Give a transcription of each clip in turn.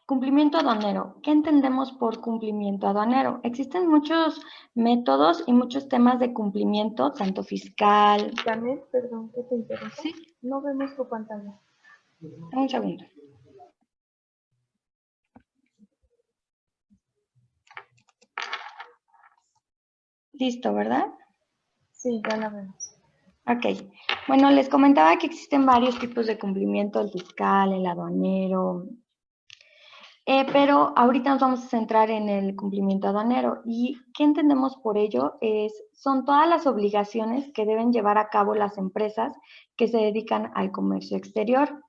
Cumplimiento aduanero. ¿Qué entendemos por cumplimiento aduanero? Existen muchos métodos y muchos temas de cumplimiento, tanto fiscal. Janet, perdón que te interrumpa. Sí, No vemos tu pantalla. un segundo. Listo, ¿verdad? Sí, ya la vemos. Ok. Bueno, les comentaba que existen varios tipos de cumplimiento, el fiscal, el aduanero, pero ahorita nos vamos a centrar en el cumplimiento aduanero. ¿Y qué entendemos por ello? Son todas las obligaciones que deben llevar a cabo las empresas que se dedican al comercio exterior.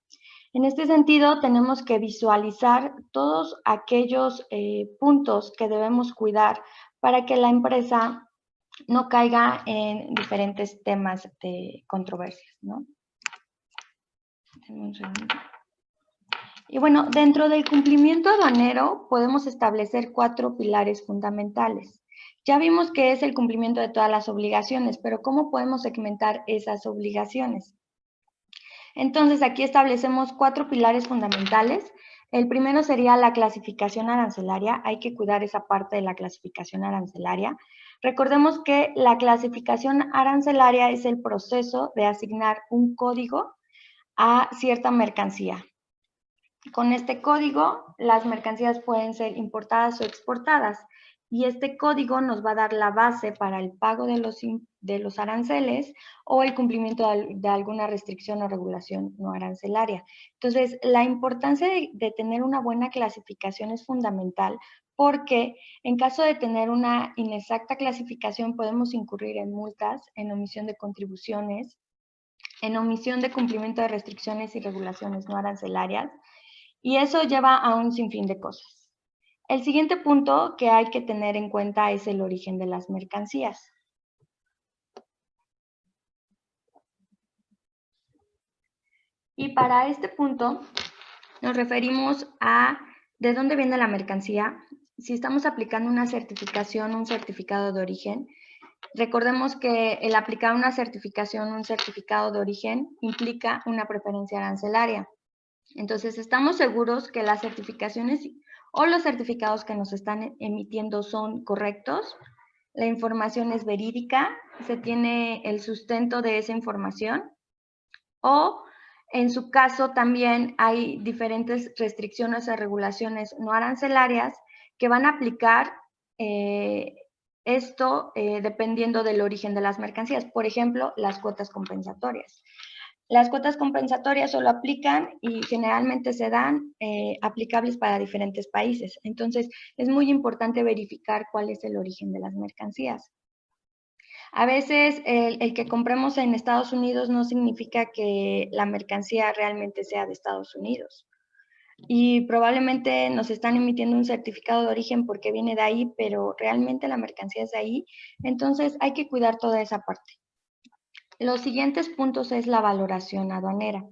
En este sentido, tenemos que visualizar todos aquellos puntos que debemos cuidar para que la empresa no caiga en diferentes temas de controversias, ¿no? Un segundo. Y bueno, dentro del cumplimiento aduanero podemos establecer 4 pilares fundamentales. Ya vimos que es el cumplimiento de todas las obligaciones, pero ¿cómo podemos segmentar esas obligaciones? Entonces, aquí establecemos 4 pilares fundamentales. El primero sería la clasificación arancelaria. Hay que cuidar esa parte de la clasificación arancelaria. Recordemos que la clasificación arancelaria es el proceso de asignar un código a cierta mercancía. Con este código, las mercancías pueden ser importadas o exportadas y este código nos va a dar la base para el pago de los aranceles o el cumplimiento de alguna restricción o regulación no arancelaria. Entonces, la importancia de tener una buena clasificación es fundamental porque en caso de tener una inexacta clasificación podemos incurrir en multas, en omisión de contribuciones, en omisión de cumplimiento de restricciones y regulaciones no arancelarias, y eso lleva a un sinfín de cosas. El siguiente punto que hay que tener en cuenta es el origen de las mercancías. Y para este punto nos referimos a de dónde viene la mercancía. Si estamos aplicando una certificación, un certificado de origen, recordemos que el aplicar una certificación, un certificado de origen, implica una preferencia arancelaria. Entonces, estamos seguros que las certificaciones o los certificados que nos están emitiendo son correctos, la información es verídica, se tiene el sustento de esa información o en su caso también hay diferentes restricciones o regulaciones no arancelarias que van a aplicar dependiendo del origen de las mercancías. Por ejemplo, las cuotas compensatorias. Las cuotas compensatorias solo aplican y generalmente se dan aplicables para diferentes países. Entonces, es muy importante verificar cuál es el origen de las mercancías. A veces el que compremos en Estados Unidos no significa que la mercancía realmente sea de Estados Unidos. Y probablemente nos están emitiendo un certificado de origen porque viene de ahí, pero realmente la mercancía es de ahí. Entonces, hay que cuidar toda esa parte. Los siguientes puntos es la valoración aduanera.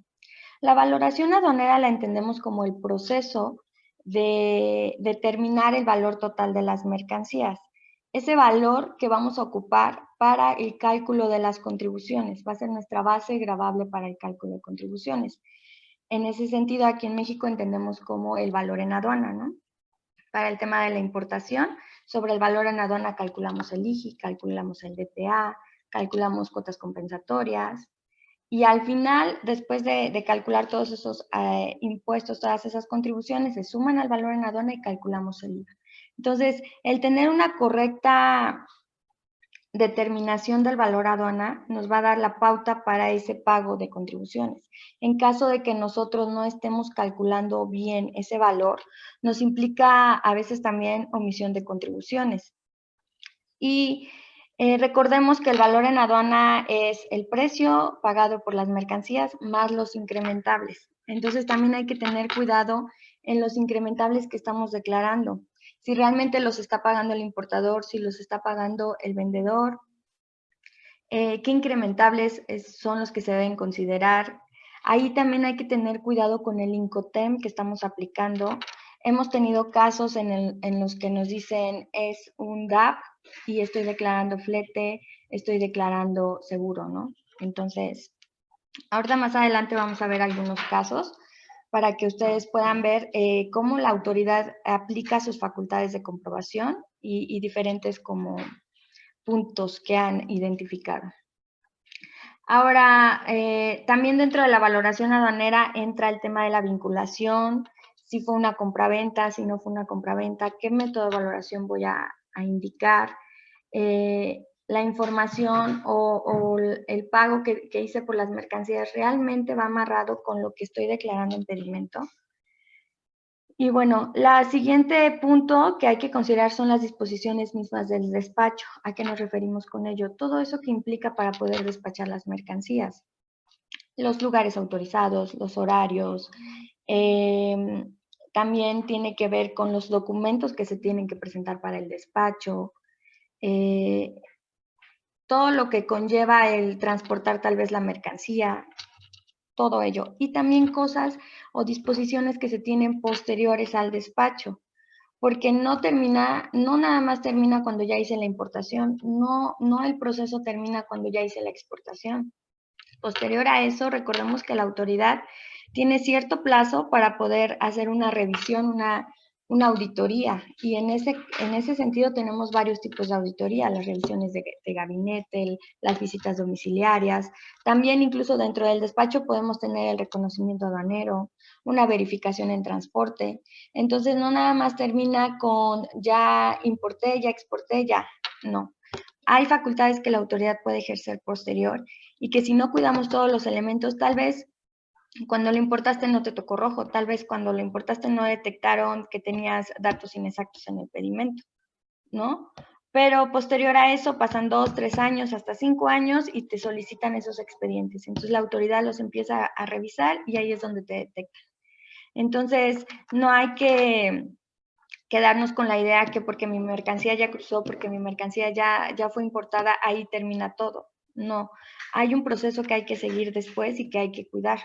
La valoración aduanera la entendemos como el proceso de determinar el valor total de las mercancías. Ese valor que vamos a ocupar para el cálculo de las contribuciones va a ser nuestra base gravable para el cálculo de contribuciones. En ese sentido, aquí en México entendemos como el valor en aduana, ¿no? Para el tema de la importación, sobre el valor en aduana calculamos el IGI, calculamos el DTA, calculamos cuotas compensatorias, y al final, después de calcular todos esos impuestos, todas esas contribuciones, se suman al valor en aduana y calculamos el IVA. Entonces, el tener una correcta determinación del valor aduana nos va a dar la pauta para ese pago de contribuciones. En caso de que nosotros no estemos calculando bien ese valor, nos implica a veces también omisión de contribuciones. Y recordemos que el valor en aduana es el precio pagado por las mercancías más los incrementables. Entonces también hay que tener cuidado en los incrementables que estamos declarando. Si realmente los está pagando el importador, si los está pagando el vendedor, qué incrementables son los que se deben considerar. Ahí también hay que tener cuidado con el Incoterm que estamos aplicando. Hemos tenido casos en los que nos dicen es un DAP y estoy declarando flete, estoy declarando seguro, ¿no? Entonces, ahorita más adelante vamos a ver algunos casos, para que ustedes puedan ver cómo la autoridad aplica sus facultades de comprobación y diferentes como puntos que han identificado. Ahora, también dentro de la valoración aduanera entra el tema de la vinculación, si fue una compraventa, si no fue una compraventa, qué método de valoración voy a indicar, la información o el pago que hice por las mercancías realmente va amarrado con lo que estoy declarando en pedimento. Y bueno, el siguiente punto que hay que considerar son las disposiciones mismas del despacho. ¿A qué nos referimos con ello? Todo eso que implica para poder despachar las mercancías. Los lugares autorizados, los horarios, también tiene que ver con los documentos que se tienen que presentar para el despacho, todo lo que conlleva el transportar tal vez la mercancía, todo ello. Y también cosas o disposiciones que se tienen posteriores al despacho, porque no nada más termina cuando ya hice la importación, no el proceso termina cuando ya hice la exportación. Posterior a eso, recordemos que la autoridad tiene cierto plazo para poder hacer una revisión, una auditoría, y en ese sentido tenemos varios tipos de auditoría, las revisiones de gabinete, las visitas domiciliarias, también incluso dentro del despacho podemos tener el reconocimiento aduanero, una verificación en transporte. Entonces no nada más termina con ya importé, ya exporté, ya, no. Hay facultades que la autoridad puede ejercer posterior y que si no cuidamos todos los elementos, tal vez cuando lo importaste no te tocó rojo, tal vez cuando lo importaste no detectaron que tenías datos inexactos en el pedimento, ¿no? Pero posterior a eso pasan 2, 3 años, hasta 5 años y te solicitan esos expedientes. Entonces la autoridad los empieza a revisar y ahí es donde te detectan. Entonces no hay que quedarnos con la idea que porque mi mercancía ya cruzó, porque mi mercancía ya fue importada, ahí termina todo. No, hay un proceso que hay que seguir después y que hay que cuidar.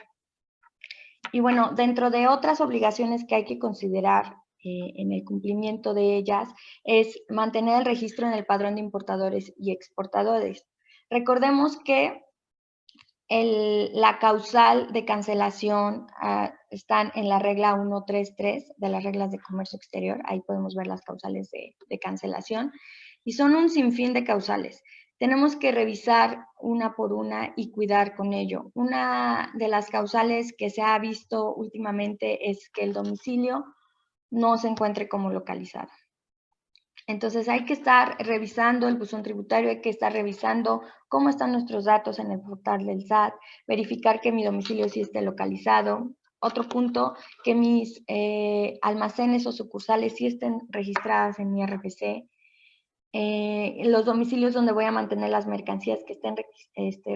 Y bueno, dentro de otras obligaciones que hay que considerar en el cumplimiento de ellas es mantener el registro en el padrón de importadores y exportadores. Recordemos que la causal de cancelación están en la regla 133 de las reglas de comercio exterior. Ahí podemos ver las causales de cancelación. Y son un sinfín de causales. Tenemos que revisar una por una y cuidar con ello. Una de las causales que se ha visto últimamente es que el domicilio no se encuentre como localizado. Entonces hay que estar revisando el buzón tributario, hay que estar revisando cómo están nuestros datos en el portal del SAT, verificar que mi domicilio sí esté localizado. Otro punto, que mis almacenes o sucursales sí estén registradas en mi RFC. Los domicilios donde voy a mantener las mercancías que estén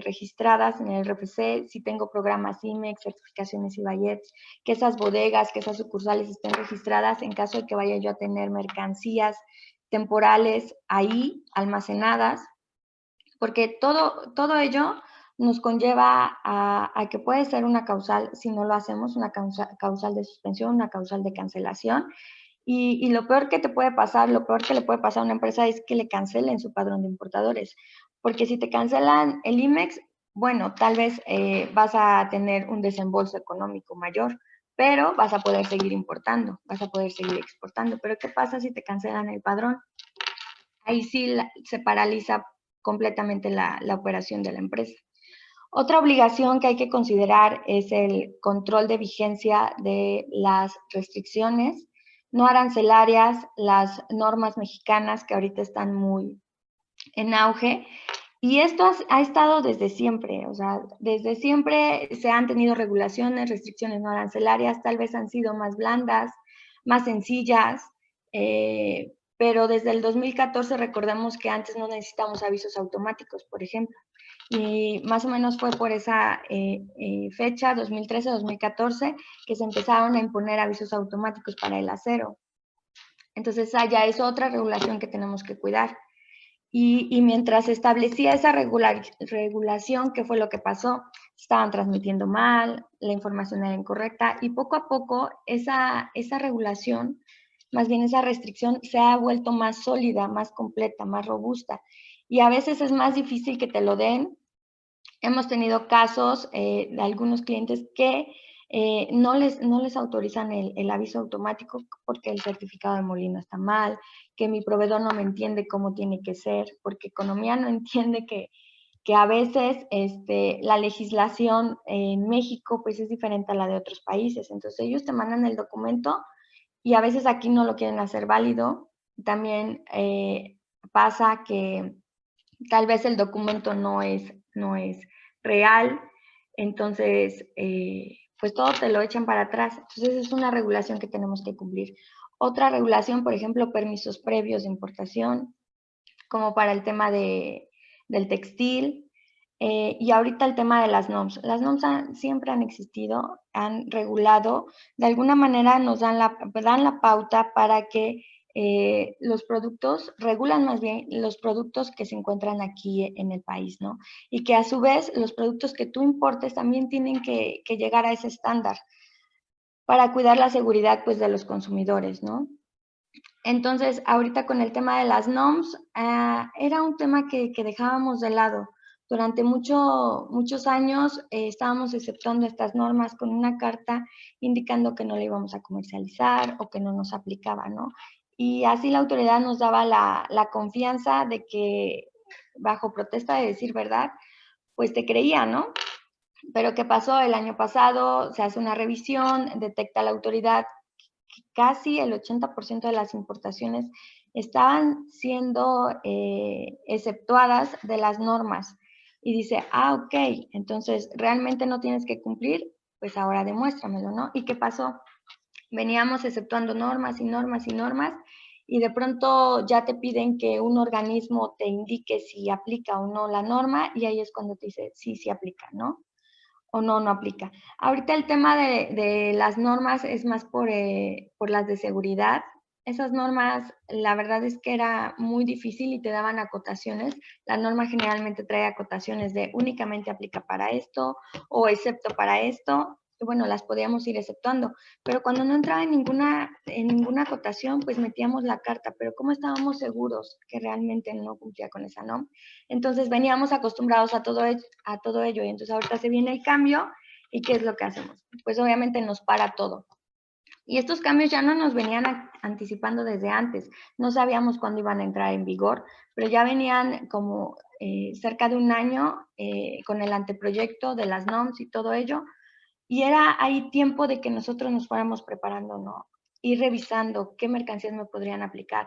registradas en el RFC, si tengo programas IMEX, certificaciones IBAYETS, que esas bodegas, que esas sucursales estén registradas en caso de que vaya yo a tener mercancías temporales ahí almacenadas, porque todo ello nos conlleva a que puede ser una causal, si no lo hacemos, una causal de suspensión, una causal de cancelación. Y lo peor que te puede pasar, lo peor que le puede pasar a una empresa es que le cancelen su padrón de importadores. Porque si te cancelan el IMEX, bueno, tal vez vas a tener un desembolso económico mayor, pero vas a poder seguir importando, vas a poder seguir exportando. Pero ¿qué pasa si te cancelan el padrón? Ahí sí se paraliza completamente la operación de la empresa. Otra obligación que hay que considerar es el control de vigencia de las restricciones no arancelarias, las normas mexicanas que ahorita están muy en auge. Y esto ha estado desde siempre, o sea, desde siempre se han tenido regulaciones, restricciones no arancelarias, tal vez han sido más blandas, más sencillas, pero desde el 2014 recordemos que antes no necesitamos avisos automáticos, por ejemplo. Y más o menos fue por esa fecha, 2013-2014, que se empezaron a imponer avisos automáticos para el acero. Entonces, ya es otra regulación que tenemos que cuidar. Y mientras se establecía esa regulación, ¿qué fue lo que pasó? Estaban transmitiendo mal, la información era incorrecta y poco a poco esa regulación, más bien esa restricción, se ha vuelto más sólida, más completa, más robusta. Y a veces es más difícil que te lo den. Hemos tenido casos de algunos clientes que no les autorizan el aviso automático porque el certificado de molino está mal, que mi proveedor no me entiende cómo tiene que ser, porque economía no entiende que a veces la legislación en México pues es diferente a la de otros países. Entonces ellos te mandan el documento y a veces aquí no lo quieren hacer válido. También pasa que tal vez el documento no es real, entonces pues todo te lo echan para atrás. Entonces es una regulación que tenemos que cumplir. Otra regulación, por ejemplo, permisos previos de importación, como para el tema del textil. Y ahorita el tema de las NOMS. Las NOMS siempre han existido, han regulado, de alguna manera nos dan la pauta para que los productos, regulan más bien los productos que se encuentran aquí en el país, ¿no? Y que a su vez los productos que tú importes también tienen que llegar a ese estándar para cuidar la seguridad pues de los consumidores, ¿no? Entonces, ahorita con el tema de las NOMS, era un tema que dejábamos de lado. Durante muchos años estábamos exceptuando estas normas con una carta indicando que no la íbamos a comercializar o que no nos aplicaba, ¿no? Y así la autoridad nos daba la confianza de que, bajo protesta de decir verdad, pues te creía, ¿no? Pero ¿qué pasó? El año pasado se hace una revisión, detecta la autoridad casi el 80% de las importaciones estaban siendo exceptuadas de las normas. Y dice, ok, entonces realmente no tienes que cumplir, pues ahora demuéstramelo, ¿no? ¿Y qué pasó? Veníamos exceptuando normas y normas y normas y de pronto ya te piden que un organismo te indique si aplica o no la norma y ahí es cuando te dice, sí, sí aplica, ¿no? O no aplica. Ahorita el tema de las normas es más por las de seguridad. Esas normas, la verdad es que era muy difícil y te daban acotaciones. La norma generalmente trae acotaciones de únicamente aplica para esto o excepto para esto. Y bueno, las podíamos ir exceptuando, pero cuando no entraba en ninguna acotación, pues metíamos la carta, pero ¿cómo estábamos seguros que realmente no cumplía con esa norma? Entonces veníamos acostumbrados a todo ello y entonces ahorita se viene el cambio y ¿qué es lo que hacemos? Pues obviamente nos para todo. Y estos cambios ya no nos venían anticipando desde antes, no sabíamos cuándo iban a entrar en vigor, pero ya venían como cerca de un año con el anteproyecto de las NOMS y todo ello, y era ahí tiempo de que nosotros nos fuéramos preparando, ¿no? Ir revisando qué mercancías me podrían aplicar.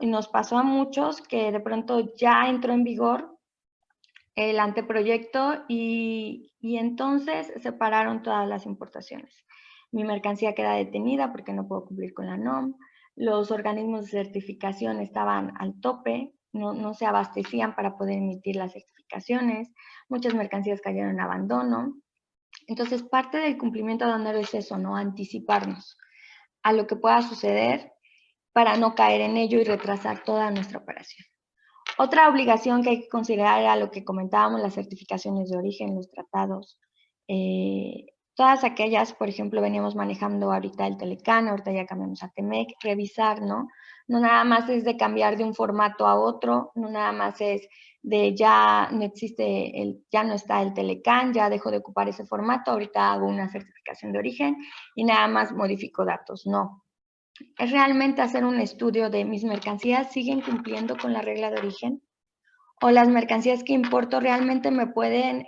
Nos pasó a muchos que de pronto ya entró en vigor el anteproyecto y entonces se pararon todas las importaciones. Mi mercancía queda detenida porque no puedo cumplir con la NOM. Los organismos de certificación estaban al tope, no se abastecían para poder emitir las certificaciones. Muchas mercancías cayeron en abandono. Entonces, parte del cumplimiento aduanero es eso, ¿no? Anticiparnos a lo que pueda suceder para no caer en ello y retrasar toda nuestra operación. Otra obligación que hay que considerar era lo que comentábamos, las certificaciones de origen, los tratados. Todas aquellas, por ejemplo, veníamos manejando ahorita el Telecán, ahorita ya cambiamos a Temec, revisar, ¿no? No nada más es de cambiar de un formato a otro, no nada más es de ya no existe, ya no está el Telecán, ya dejo de ocupar ese formato, ahorita hago una certificación de origen y nada más modifico datos, no. Es realmente hacer un estudio de mis mercancías siguen cumpliendo con la regla de origen o las mercancías que importo realmente me pueden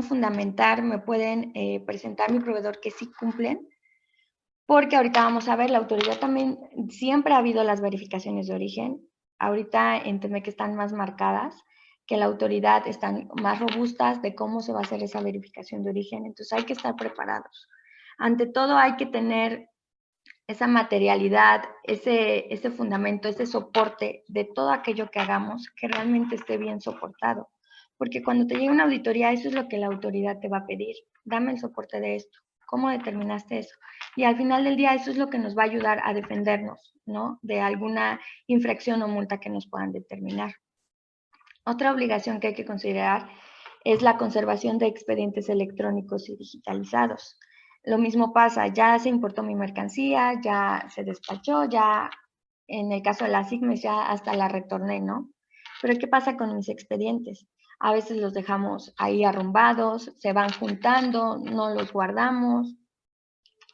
fundamentar, me pueden presentar mi proveedor que sí cumplen, porque ahorita vamos a ver, la autoridad también, siempre ha habido las verificaciones de origen, ahorita en Temec están más marcadas, que la autoridad están más robustas de cómo se va a hacer esa verificación de origen, entonces hay que estar preparados. Ante todo hay que tener esa materialidad, ese fundamento, ese soporte de todo aquello que hagamos, que realmente esté bien soportado. Porque cuando te llega una auditoría, eso es lo que la autoridad te va a pedir. Dame el soporte de esto. ¿Cómo determinaste eso? Y al final del día, eso es lo que nos va a ayudar a defendernos, ¿no? De alguna infracción o multa que nos puedan determinar. Otra obligación que hay que considerar es la conservación de expedientes electrónicos y digitalizados. Lo mismo pasa, ya se importó mi mercancía, ya se despachó, ya en el caso de las IGMES ya hasta la retorné, ¿no? Pero ¿qué pasa con mis expedientes? a veces los dejamos ahí arrumbados, se van juntando, no los guardamos.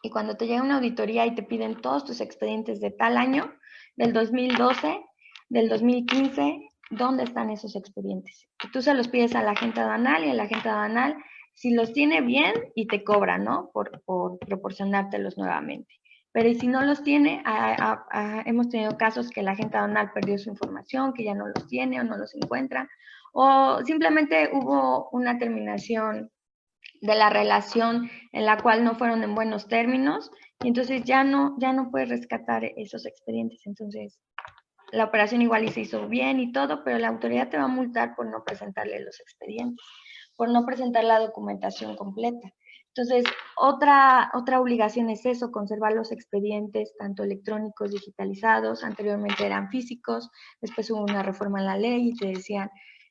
Y cuando te llega una auditoría y te piden todos tus expedientes de tal año, del 2012, del 2015, ¿dónde están esos expedientes? Y tú se los pides a la agente aduanal y el agente aduanal, si los tiene bien, y te cobra, ¿no? Por proporcionártelos nuevamente. Pero y si no los tiene, hemos tenido casos que la agente aduanal perdió su información, que ya no los tiene o no los encuentra, o simplemente hubo una terminación de la relación en la cual no fueron en buenos términos, y entonces ya no puedes rescatar esos expedientes. Entonces, la operación igual y se hizo bien y todo, pero la autoridad te va a multar por no presentarle los expedientes, por no presentar la documentación completa. Entonces, otra obligación es eso, conservar los expedientes, tanto electrónicos, digitalizados. Anteriormente eran físicos, después hubo una reforma en la ley y te decían,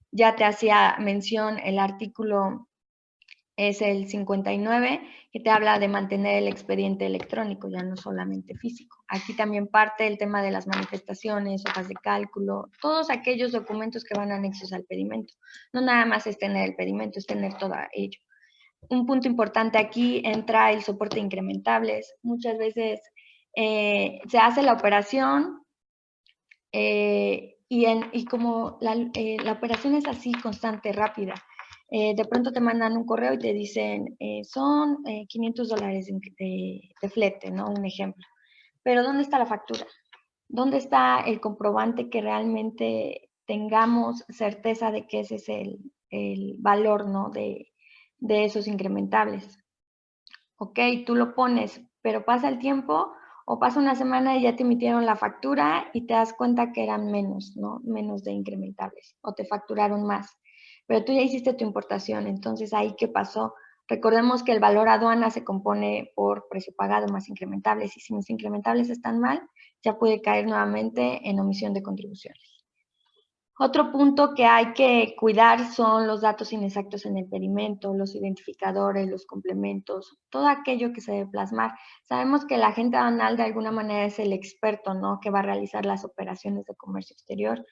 ya te hacía mención el artículo, es el 59, que te habla de mantener el expediente electrónico, ya no solamente físico. Aquí también parte el tema de las manifestaciones, hojas de cálculo, todos aquellos documentos que van anexos al pedimento. No nada más es tener el pedimento, es tener todo ello. Un punto importante aquí entra el soporte de incrementables. Muchas veces se hace la operación y como la operación es así, constante, rápida, de pronto te mandan un correo y te dicen, son $500 de flete, ¿no? Un ejemplo. Pero ¿dónde está la factura? ¿Dónde está el comprobante que realmente tengamos certeza de que ese es el valor, ¿no? de esos incrementables? Ok, tú lo pones, pero pasa el tiempo o pasa una semana y ya te emitieron la factura y te das cuenta que eran menos, ¿no? Menos de incrementables, o te facturaron más. Pero tú ya hiciste tu importación, entonces ahí ¿qué pasó? Recordemos que el valor aduana se compone por precio pagado más incrementables, y si mis incrementables están mal, ya puede caer nuevamente en omisión de contribuciones. Otro punto que hay que cuidar son los datos inexactos en el pedimento, los identificadores, los complementos, todo aquello que se debe plasmar. Sabemos que el agente aduanal de alguna manera es el experto, ¿no? Que va a realizar las operaciones de comercio exterior,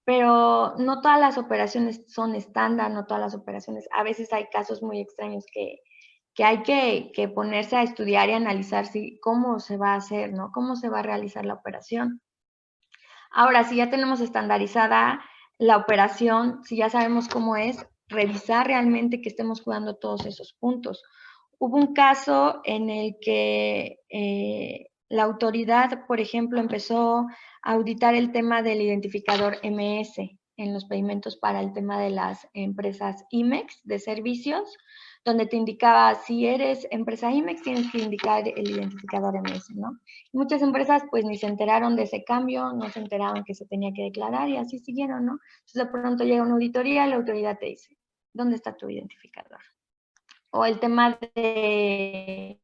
pero no todas las operaciones son estándar, no todas las operaciones. A veces hay casos muy extraños que hay que ponerse a estudiar y analizar cómo se va a hacer, ¿no? Cómo se va a realizar la operación. Ahora, si ya tenemos estandarizada la operación, si ya sabemos cómo es, revisar realmente que estemos cuidando todos esos puntos. Hubo un caso en el que la autoridad, por ejemplo, empezó a auditar el tema del identificador MS en los pedimentos para el tema de las empresas IMEX de servicios, donde te indicaba, si eres empresa IMEX, tienes que indicar el identificador MS, ¿no? Muchas empresas pues ni se enteraron de ese cambio, no se enteraron que se tenía que declarar y así siguieron, ¿no? Entonces de pronto llega una auditoría y la autoridad te dice, ¿dónde está tu identificador? O el tema de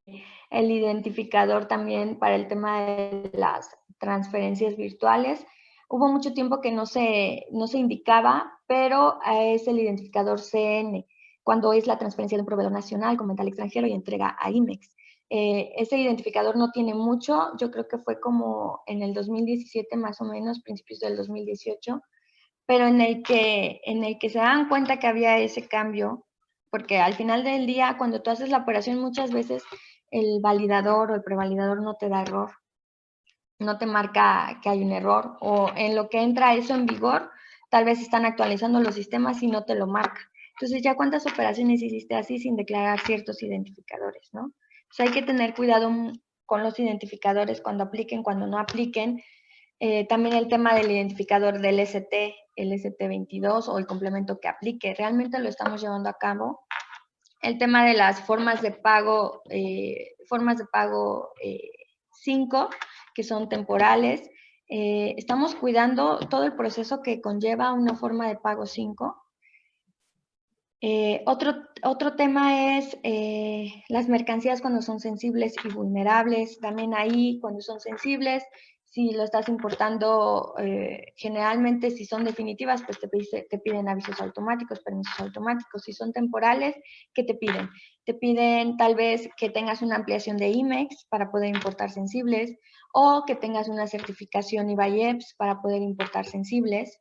el identificador también para el tema de las transferencias virtuales. Hubo mucho tiempo que no se indicaba, pero es el identificador CN, cuando es la transferencia de un proveedor nacional con venta al extranjero y entrega a IMEX. Ese identificador no tiene mucho, yo creo que fue como en el 2017 más o menos, principios del 2018, pero en el que se dan cuenta que había ese cambio, porque al final del día, cuando tú haces la operación, muchas veces el validador o el prevalidador no te da error, no te marca que hay un error, o en lo que entra eso en vigor, tal vez están actualizando los sistemas y no te lo marca. Entonces, ¿ya cuántas operaciones hiciste así sin declarar ciertos identificadores, no? Entonces, hay que tener cuidado con los identificadores cuando apliquen, cuando no apliquen. También el tema del identificador del ST, el ST22 o el complemento que aplique, ¿realmente lo estamos llevando a cabo? El tema de las formas de pago 5, que son temporales. Estamos cuidando todo el proceso que conlleva una forma de pago 5. Otro tema es las mercancías cuando son sensibles y vulnerables. También ahí, cuando son sensibles, si lo estás importando, generalmente si son definitivas, pues te piden avisos automáticos, permisos automáticos. Si son temporales, ¿qué te piden? Te piden tal vez que tengas una ampliación de IMEX para poder importar sensibles, o que tengas una certificación IVAIEPS para poder importar sensibles.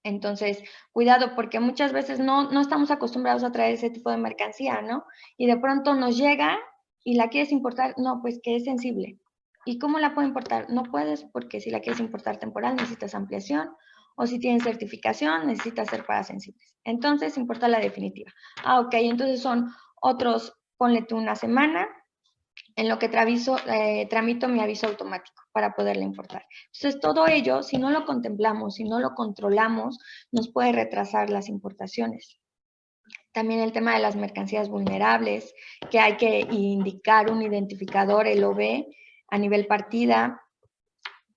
Entonces, cuidado, porque muchas veces no estamos acostumbrados a traer ese tipo de mercancía, ¿no? Y de pronto nos llega y la quieres importar, no, pues que es sensible. ¿Y cómo la puedo importar? No puedes, porque si la quieres importar temporal necesitas ampliación, o si tienes certificación necesitas ser para sensibles. Entonces, importa la definitiva. Ah, ok, entonces son otros, ponle tú una semana, en lo que tramito mi aviso automático para poderla importar. Entonces, todo ello, si no lo contemplamos, si no lo controlamos, nos puede retrasar las importaciones. También el tema de las mercancías vulnerables, que hay que indicar un identificador, el OB, a nivel partida.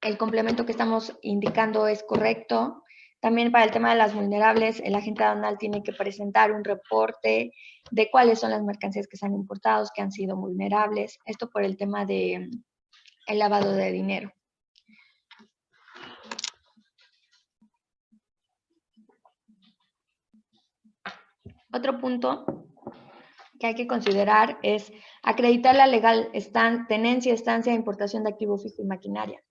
El complemento que estamos indicando es correcto. También para el tema de las vulnerables, el agente aduanal tiene que presentar un reporte de cuáles son las mercancías que se han importado, que han sido vulnerables. Esto por el tema de el lavado de dinero. Otro punto que hay que considerar es acreditar la legal tenencia, estancia e importación de activo fijo y maquinaria.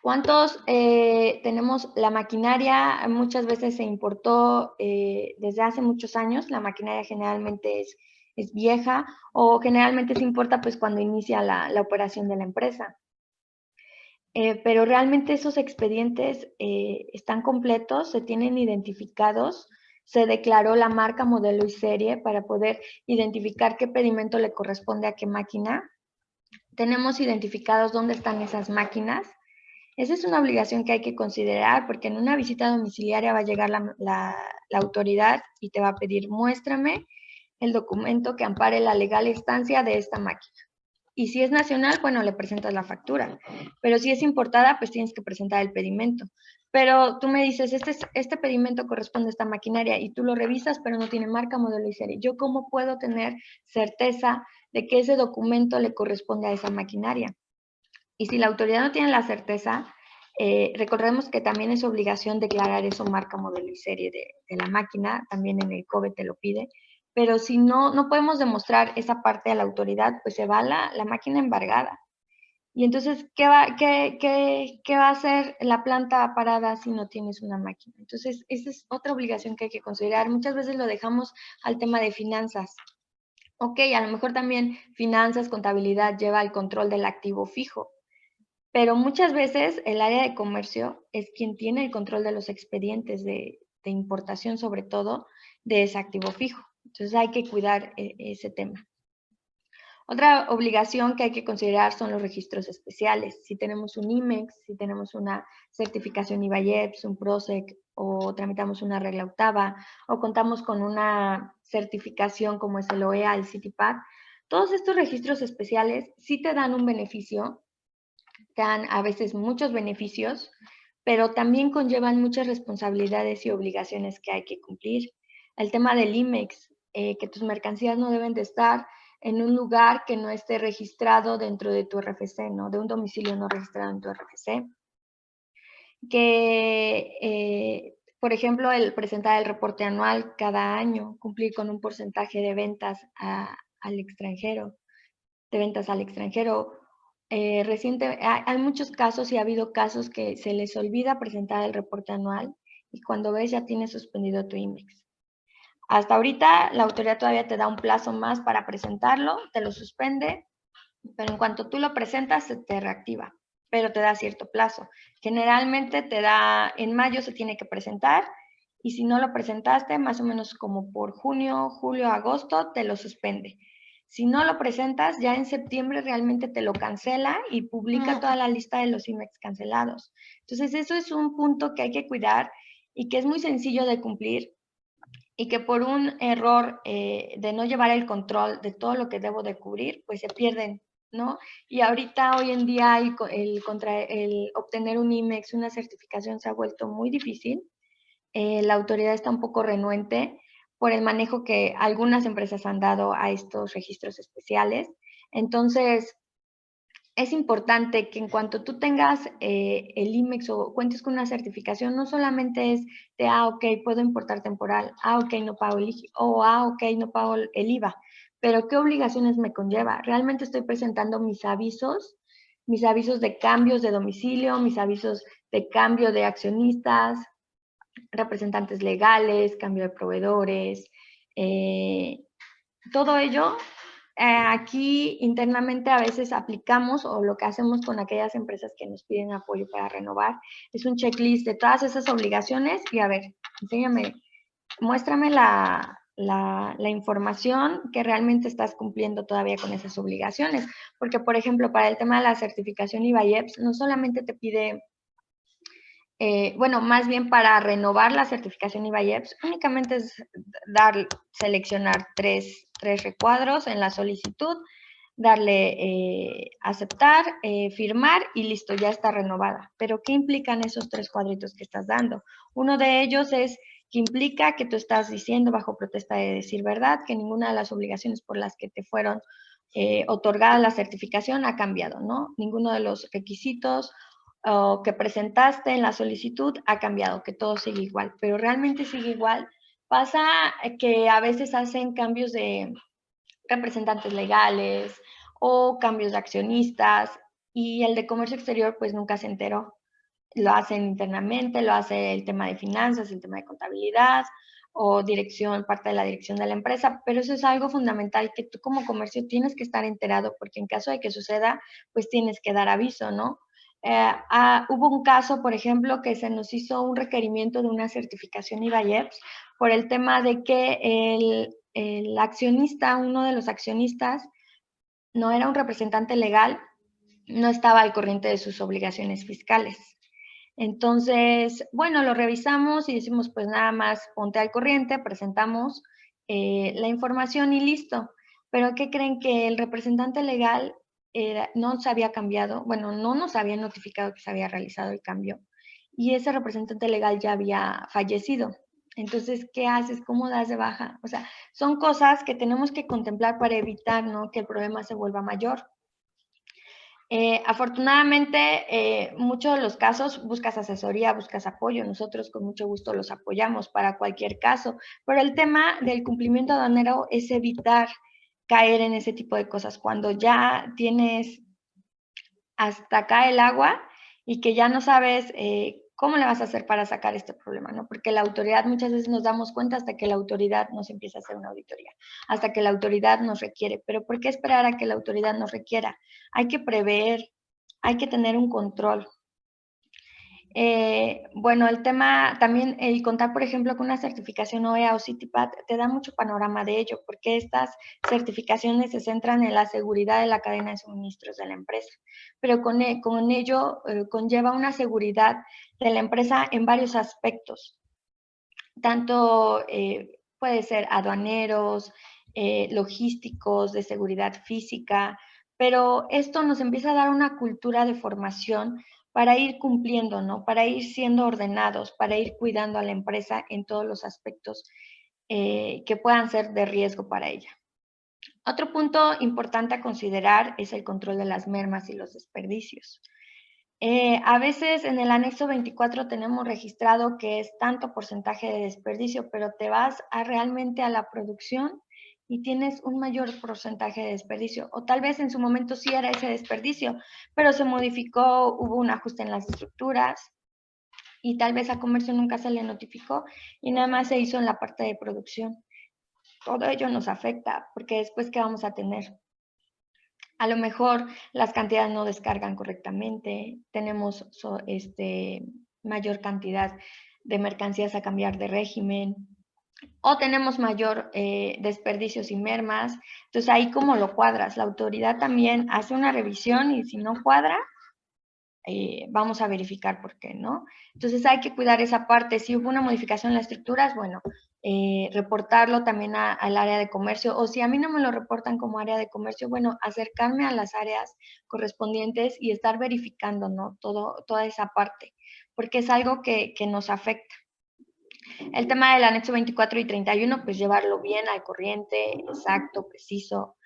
¿Cuántos tenemos la maquinaria? Muchas veces se importó desde hace muchos años. La maquinaria generalmente es vieja o generalmente se importa pues cuando inicia la operación de la empresa. Pero realmente esos expedientes están completos, se tienen identificados, se declaró la marca, modelo y serie para poder identificar qué pedimento le corresponde a qué máquina. Tenemos identificados dónde están esas máquinas. Esa es una obligación que hay que considerar porque en una visita domiciliaria va a llegar la autoridad y te va a pedir, muéstrame el documento que ampare la legal estancia de esta máquina. Y si es nacional, bueno, le presentas la factura. Pero si es importada, pues tienes que presentar el pedimento. Pero tú me dices, este pedimento corresponde a esta maquinaria y tú lo revisas, pero no tiene marca, modelo y serie. ¿Yo cómo puedo tener certeza de que ese documento le corresponde a esa maquinaria? Y si la autoridad no tiene la certeza, recordemos que también es obligación declarar eso, marca, modelo y serie de la máquina, también en el COBE te lo pide, pero si no podemos demostrar esa parte a la autoridad, pues se va la máquina embargada. Y entonces, ¿qué va a hacer la planta parada si no tienes una máquina? Entonces, esa es otra obligación que hay que considerar. Muchas veces lo dejamos al tema de finanzas. Ok, a lo mejor también finanzas, contabilidad lleva el control del activo fijo, pero muchas veces el área de comercio es quien tiene el control de los expedientes de importación, sobre todo, de ese activo fijo. Entonces hay que cuidar ese tema. Otra obligación que hay que considerar son los registros especiales. Si tenemos un IMEX, si tenemos una certificación IVAIEPS, un PROSEC, o tramitamos una regla octava, o contamos con una certificación como es el OEA, el CITIPAC, todos estos registros especiales sí te dan un beneficio, te dan a veces muchos beneficios, pero también conllevan muchas responsabilidades y obligaciones que hay que cumplir. El tema del IMEX, que tus mercancías no deben de estar en un lugar que no esté registrado dentro de tu RFC, ¿no? De un domicilio no registrado en tu RFC. Que, por ejemplo, el presentar el reporte anual cada año, cumplir con un porcentaje de ventas al extranjero, de ventas al extranjero. Hay muchos casos y ha habido casos que se les olvida presentar el reporte anual y cuando ves ya tienes suspendido tu IMEX. Hasta ahorita la autoridad todavía te da un plazo más para presentarlo, te lo suspende, pero en cuanto tú lo presentas se te reactiva, pero te da cierto plazo. Generalmente te da, en mayo se tiene que presentar y si no lo presentaste, más o menos como por junio, julio, agosto, te lo suspende. Si no lo presentas, ya en septiembre realmente te lo cancela y publica toda la lista de los IMEX cancelados. Entonces, eso es un punto que hay que cuidar y que es muy sencillo de cumplir y que por un error de no llevar el control de todo lo que debo de cubrir, pues se pierden, ¿no? Y ahorita, hoy en día, el obtener un IMEX, una certificación, se ha vuelto muy difícil. La autoridad está un poco renuente por el manejo que algunas empresas han dado a estos registros especiales. Entonces, es importante que en cuanto tú tengas el IMEX o cuentes con una certificación, no solamente es de, ok, puedo importar temporal, ok, no pago el IGI, o ok, no pago el IVA, pero ¿qué obligaciones me conlleva? Realmente estoy presentando mis avisos de cambios de domicilio, mis avisos de cambio de accionistas, representantes legales, cambio de proveedores, todo ello. Aquí internamente a veces aplicamos, o lo que hacemos con aquellas empresas que nos piden apoyo para renovar, es un checklist de todas esas obligaciones y a ver, enséñame, muéstrame la información que realmente estás cumpliendo todavía con esas obligaciones. Porque, por ejemplo, para el tema de la certificación IVA-IEPS, no solamente te pide, bueno, más bien para renovar la certificación IVA-IEPS, únicamente es seleccionar tres recuadros en la solicitud, darle aceptar, firmar y listo, ya está renovada. Pero, ¿qué implican esos tres cuadritos que estás dando? Uno de ellos es que implica que tú estás diciendo bajo protesta de decir verdad, que ninguna de las obligaciones por las que te fueron otorgada la certificación ha cambiado, ¿no? Ninguno de los requisitos que presentaste en la solicitud ha cambiado, que todo sigue igual, pero realmente sigue igual. Pasa que a veces hacen cambios de representantes legales o cambios de accionistas y el de comercio exterior pues nunca se enteró. Lo hacen internamente, lo hace el tema de finanzas, el tema de contabilidad o dirección, parte de la dirección de la empresa, pero eso es algo fundamental que tú como comercio tienes que estar enterado porque en caso de que suceda, pues tienes que dar aviso, ¿no? Hubo un caso, por ejemplo, que se nos hizo un requerimiento de una certificación IVA-IEPS por el tema de que el accionista, uno de los accionistas, no era un representante legal, no estaba al corriente de sus obligaciones fiscales. Entonces, bueno, lo revisamos y decimos, pues nada más ponte al corriente, presentamos la información y listo. Pero ¿qué creen? Que el representante legal no se había cambiado, bueno, no nos había notificado que se había realizado el cambio y ese representante legal ya había fallecido. Entonces, ¿qué haces? ¿Cómo das de baja? O sea, son cosas que tenemos que contemplar para evitar, ¿no?, que el problema se vuelva mayor. Afortunadamente, muchos de los casos buscas asesoría, buscas apoyo. Nosotros con mucho gusto los apoyamos para cualquier caso. Pero el tema del cumplimiento aduanero es evitar caer en ese tipo de cosas. Cuando ya tienes hasta acá el agua y que ya no sabes cómo le vas a hacer para sacar este problema, ¿no? Porque la autoridad, muchas veces nos damos cuenta hasta que la autoridad nos empieza a hacer una auditoría, hasta que la autoridad nos requiere. Pero ¿por qué esperar a que la autoridad nos requiera? Hay que prever, hay que tener un control. Bueno, el tema también, el contar, por ejemplo, con una certificación OEA o CITIPAT te da mucho panorama de ello, porque estas certificaciones se centran en la seguridad de la cadena de suministros de la empresa, pero con ello conlleva una seguridad de la empresa en varios aspectos, tanto puede ser aduaneros, logísticos, de seguridad física, pero esto nos empieza a dar una cultura de formación para ir cumpliendo, ¿no? Para ir siendo ordenados, para ir cuidando a la empresa en todos los aspectos que puedan ser de riesgo para ella. Otro punto importante a considerar es el control de las mermas y los desperdicios. A veces en el anexo 24 tenemos registrado que es tanto porcentaje de desperdicio, pero te vas realmente a la producción y tienes un mayor porcentaje de desperdicio. O tal vez en su momento sí era ese desperdicio, pero se modificó, hubo un ajuste en las estructuras y tal vez a comercio nunca se le notificó y nada más se hizo en la parte de producción. Todo ello nos afecta porque después, ¿qué vamos a tener? A lo mejor las cantidades no descargan correctamente, tenemos mayor cantidad de mercancías a cambiar de régimen o tenemos mayor desperdicios y mermas. Entonces ahí como lo cuadras, la autoridad también hace una revisión y si no cuadra, vamos a verificar por qué, ¿no? Entonces hay que cuidar esa parte. Si hubo una modificación en las estructuras, bueno, reportarlo también al área de comercio, o si a mí no me lo reportan como área de comercio, bueno, acercarme a las áreas correspondientes y estar verificando, ¿no? Toda esa parte, porque es algo que nos afecta. El tema del anexo 24 y 31, pues llevarlo bien al corriente, exacto, preciso,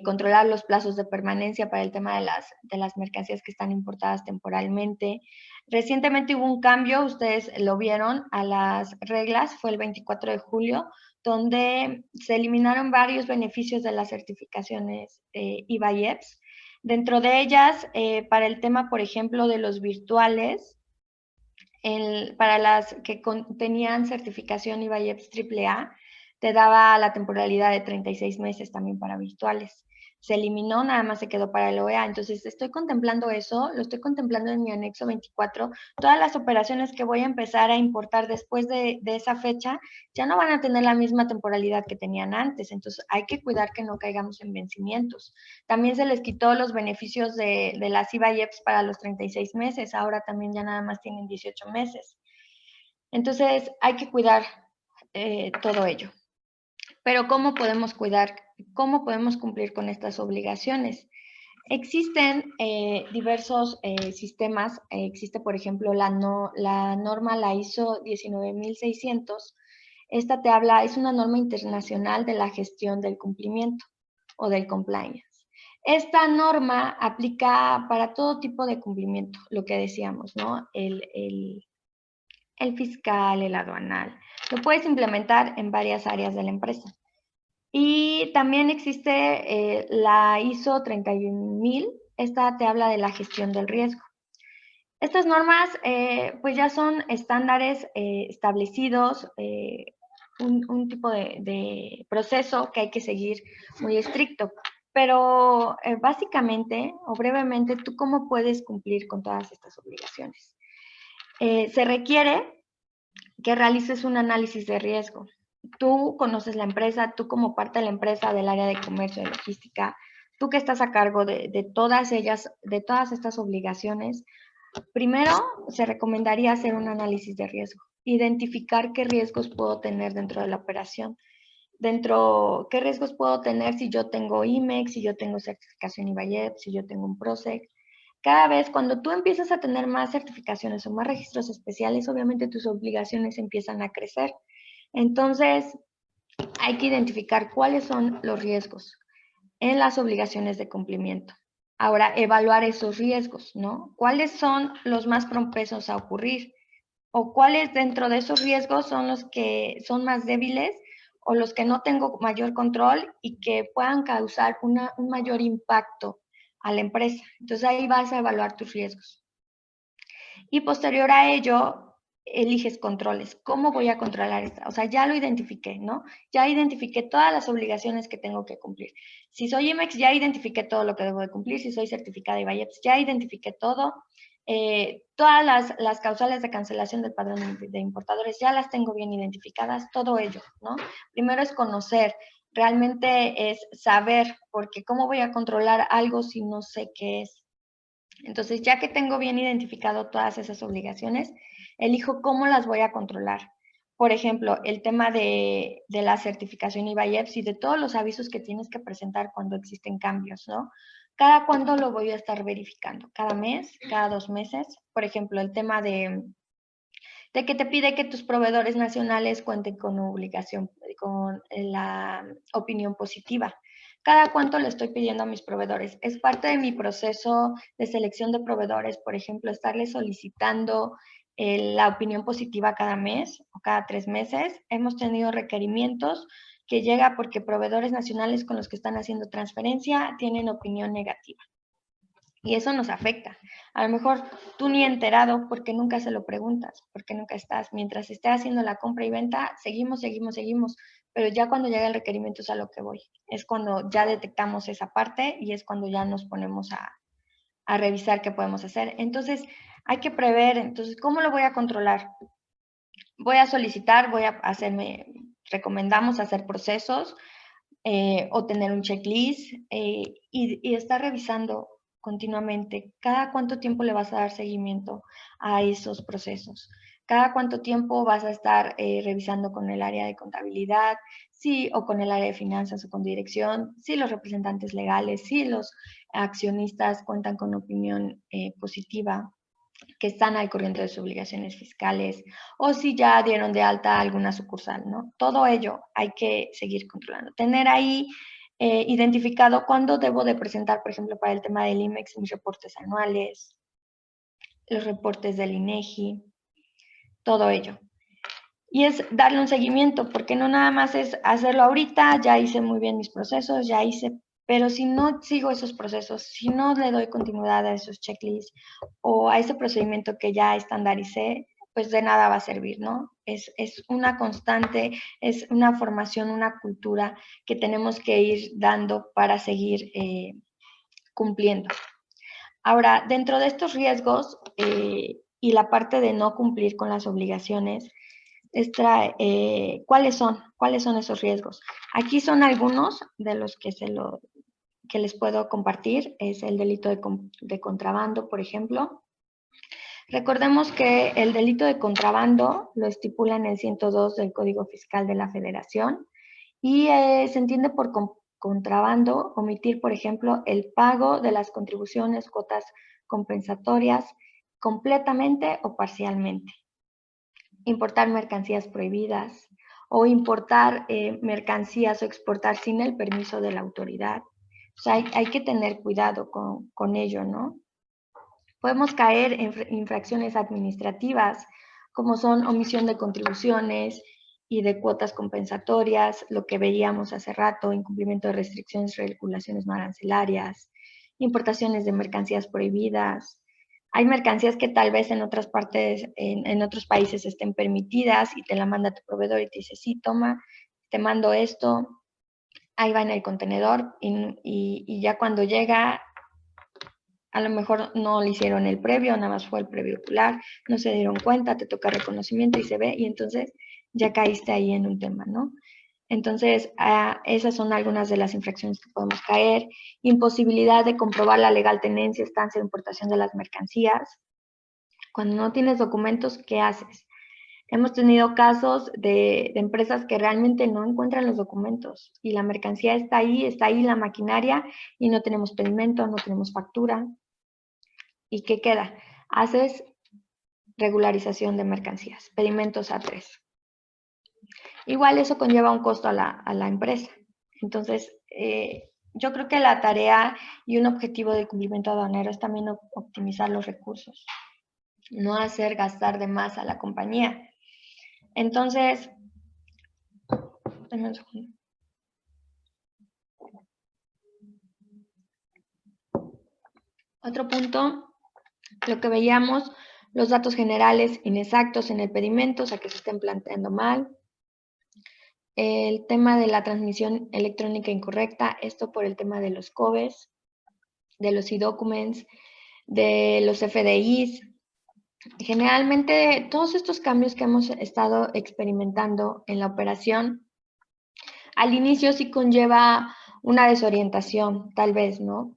controlar los plazos de permanencia para el tema de las mercancías que están importadas temporalmente. Recientemente hubo un cambio, ustedes lo vieron, a las reglas, fue el 24 de julio, donde se eliminaron varios beneficios de las certificaciones IVA-IEPS. Dentro de ellas, para el tema, por ejemplo, de los virtuales, para las que tenían certificación IVA-IEPS AAA, te daba la temporalidad de 36 meses también para virtuales. Se eliminó, nada más se quedó para el OEA. Entonces, estoy contemplando eso, lo estoy contemplando en mi anexo 24. Todas las operaciones que voy a empezar a importar después de esa fecha ya no van a tener la misma temporalidad que tenían antes. Entonces, hay que cuidar que no caigamos en vencimientos. También se les quitó los beneficios de las IVA-IEPS para los 36 meses. Ahora también ya nada más tienen 18 meses. Entonces, hay que cuidar todo ello. Pero ¿cómo podemos cuidar? ¿Cómo podemos cumplir con estas obligaciones? Existen diversos sistemas. Existe, por ejemplo, la norma, la ISO 19600. Esta te habla, es una norma internacional de la gestión del cumplimiento o del compliance. Esta norma aplica para todo tipo de cumplimiento, lo que decíamos, ¿no? El fiscal, el aduanal. Lo puedes implementar en varias áreas de la empresa. Y también existe la ISO 31000. Esta te habla de la gestión del riesgo. Estas normas pues ya son estándares establecidos, un tipo de proceso que hay que seguir muy estricto. Pero básicamente o brevemente, ¿tú cómo puedes cumplir con todas estas obligaciones? Se requiere que realices un análisis de riesgo. Tú conoces la empresa, tú como parte de la empresa del área de comercio y logística, tú que estás a cargo de todas ellas, de todas estas obligaciones, primero se recomendaría hacer un análisis de riesgo, identificar qué riesgos puedo tener dentro de la operación, qué riesgos puedo tener si yo tengo IMEX, si yo tengo certificación IVA-IEPS, si yo tengo un PROSEC. Cada vez cuando tú empiezas a tener más certificaciones o más registros especiales, obviamente tus obligaciones empiezan a crecer. Entonces, hay que identificar cuáles son los riesgos en las obligaciones de cumplimiento. Ahora, evaluar esos riesgos, ¿no? ¿Cuáles son los más propensos a ocurrir? ¿O cuáles dentro de esos riesgos son los que son más débiles o los que no tengo mayor control y que puedan causar un mayor impacto a la empresa? Entonces, ahí vas a evaluar tus riesgos. Y posterior a ello, eliges controles. ¿Cómo voy a controlar esta? O sea, ya lo identifiqué, ¿no? Ya identifiqué todas las obligaciones que tengo que cumplir. Si soy IMEX, ya identifiqué todo lo que debo de cumplir. Si soy certificada IVA-IEPS, ya identifiqué todo. Todas las causales de cancelación del padrón de importadores ya las tengo bien identificadas, todo ello, ¿no? Primero es conocer, realmente es saber, porque ¿cómo voy a controlar algo si no sé qué es? Entonces, ya que tengo bien identificado todas esas obligaciones, elijo cómo las voy a controlar. Por ejemplo, el tema de la certificación IVA-IEPS y de todos los avisos que tienes que presentar cuando existen cambios, ¿no? ¿Cada cuándo lo voy a estar verificando? ¿Cada mes? ¿Cada 2 meses? Por ejemplo, el tema de que te pide que tus proveedores nacionales cuenten con obligación, con la opinión positiva. ¿Cada cuánto le estoy pidiendo a mis proveedores? Es parte de mi proceso de selección de proveedores, por ejemplo, estarles solicitando la opinión positiva cada mes o cada 3 meses. Hemos tenido requerimientos que llega porque proveedores nacionales con los que están haciendo transferencia tienen opinión negativa. Y eso nos afecta. A lo mejor tú ni enterado porque nunca se lo preguntas, porque nunca estás. Mientras esté haciendo la compra y venta, seguimos. Pero ya cuando llega el requerimiento es a lo que voy. Es cuando ya detectamos esa parte y es cuando ya nos ponemos a revisar qué podemos hacer. Entonces, hay que prever. Entonces, ¿cómo lo voy a controlar? Voy a solicitar, recomendamos hacer procesos o tener un checklist y estar revisando continuamente cada cuánto tiempo le vas a dar seguimiento a esos procesos. Cada cuánto tiempo vas a estar revisando con el área de contabilidad, sí, o con el área de finanzas o con dirección, si los representantes legales, si los accionistas cuentan con opinión positiva, que están al corriente de sus obligaciones fiscales, o si ya dieron de alta alguna sucursal, ¿no? Todo ello hay que seguir controlando. Tener ahí identificado cuándo debo de presentar, por ejemplo, para el tema del IMEX, mis reportes anuales, los reportes del INEGI, todo ello. Y es darle un seguimiento, porque no nada más es hacerlo ahorita, ya hice muy bien mis procesos, pero si no sigo esos procesos, si no le doy continuidad a esos checklists o a ese procedimiento que ya estandaricé, pues de nada va a servir, ¿no? Es una constante, es una formación, una cultura que tenemos que ir dando para seguir cumpliendo. Ahora, dentro de estos riesgos y la parte de no cumplir con las obligaciones, ¿cuáles son esos riesgos? Aquí son algunos de los que les puedo compartir. Es el delito de contrabando, por ejemplo. Recordemos que el delito de contrabando lo estipula en el 102 del Código Fiscal de la Federación y se entiende por contrabando omitir, por ejemplo, el pago de las contribuciones, cuotas compensatorias completamente o parcialmente. Importar mercancías prohibidas o importar mercancías o exportar sin el permiso de la autoridad. O sea, hay que tener cuidado con ello, ¿no? Podemos caer en infracciones administrativas, como son omisión de contribuciones y de cuotas compensatorias, lo que veíamos hace rato, incumplimiento de restricciones, regulaciones no arancelarias, importaciones de mercancías prohibidas. Hay mercancías que tal vez en otras partes, en otros países estén permitidas y te la manda tu proveedor y te dice, sí, toma, te mando esto, ahí va en el contenedor y ya cuando llega a lo mejor no le hicieron el previo, nada más fue el previo ocular, no se dieron cuenta, te toca reconocimiento y se ve, y entonces ya caíste ahí en un tema, ¿no? Entonces, esas son algunas de las infracciones que podemos caer. Imposibilidad de comprobar la legal tenencia, estancia o importación de las mercancías. Cuando no tienes documentos, ¿qué haces? Hemos tenido casos de empresas que realmente no encuentran los documentos y la mercancía está ahí la maquinaria y no tenemos pedimento, no tenemos factura. ¿Y qué queda? Haces regularización de mercancías, pedimentos A3. Igual eso conlleva un costo a la empresa. Entonces, yo creo que la tarea y un objetivo del cumplimiento aduanero es también optimizar los recursos, no hacer gastar de más a la compañía. Entonces, dame un segundo. Otro punto, lo que veíamos, los datos generales inexactos en el pedimento, o sea, que se estén planteando mal. El tema de la transmisión electrónica incorrecta, esto por el tema de los COBES, de los e-documents, de los FDIs. Generalmente, todos estos cambios que hemos estado experimentando en la operación, al inicio sí conlleva una desorientación, tal vez, ¿no?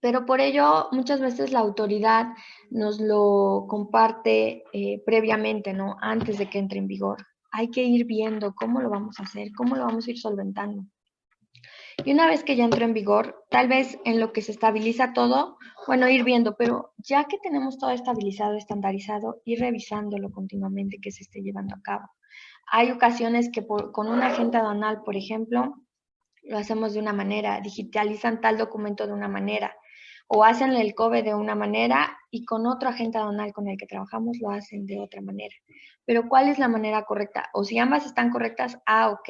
Pero por ello, muchas veces la autoridad nos lo comparte previamente, ¿no? Antes de que entre en vigor. Hay que ir viendo cómo lo vamos a hacer, cómo lo vamos a ir solventando. Y una vez que ya entró en vigor, tal vez en lo que se estabiliza todo, bueno, ir viendo, pero ya que tenemos todo estabilizado, estandarizado, ir revisándolo continuamente que se esté llevando a cabo. Hay ocasiones que con un agente aduanal, por ejemplo, lo hacemos de una manera, digitalizan tal documento de una manera, o hacen el COBE de una manera y con otro agente aduanal con el que trabajamos lo hacen de otra manera. Pero ¿cuál es la manera correcta? O si ambas están correctas, ok,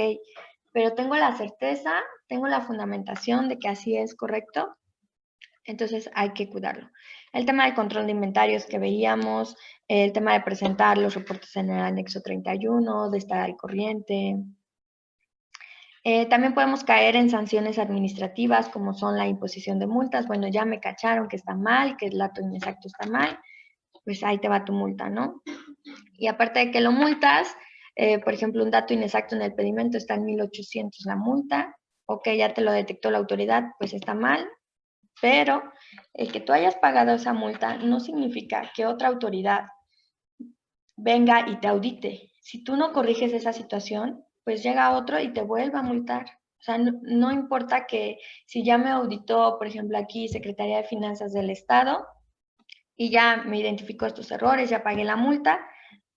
pero tengo la certeza, tengo la fundamentación de que así es correcto, entonces hay que cuidarlo. El tema del control de inventarios que veíamos, el tema de presentar los reportes en el anexo 31, de estar al corriente. También podemos caer en sanciones administrativas como son la imposición de multas. Bueno, ya me cacharon que está mal, que el dato inexacto está mal, pues ahí te va tu multa, ¿no? Y aparte de que lo multas, por ejemplo, un dato inexacto en el pedimento está en 1,800 la multa, ok, ya te lo detectó la autoridad, pues está mal, pero el que tú hayas pagado esa multa no significa que otra autoridad venga y te audite. Si tú no corriges esa situación, pues llega otro y te vuelve a multar. O sea, no importa que si ya me auditó, por ejemplo, aquí Secretaría de Finanzas del Estado y ya me identificó estos errores, ya pagué la multa,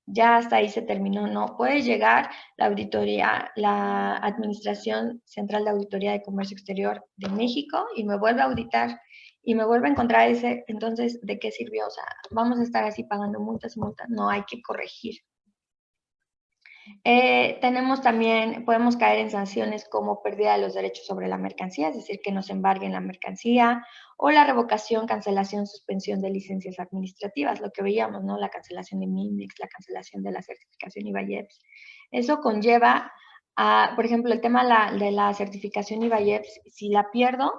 ya hasta ahí se terminó. No, puede llegar la auditoría, la Administración Central de Auditoría de Comercio Exterior de México y me vuelve a auditar y me vuelve a encontrar ese, entonces, ¿de qué sirvió? O sea, vamos a estar así pagando multas y multas, no, hay que corregir. Tenemos también, podemos caer en sanciones como pérdida de los derechos sobre la mercancía, es decir, que nos embarguen la mercancía, o la revocación, cancelación, suspensión de licencias administrativas, lo que veíamos, ¿no? La cancelación de MIMIX, la cancelación de la certificación IVAIEPS. Eso conlleva a, por ejemplo, el tema de la certificación IVAIEPS, si la pierdo,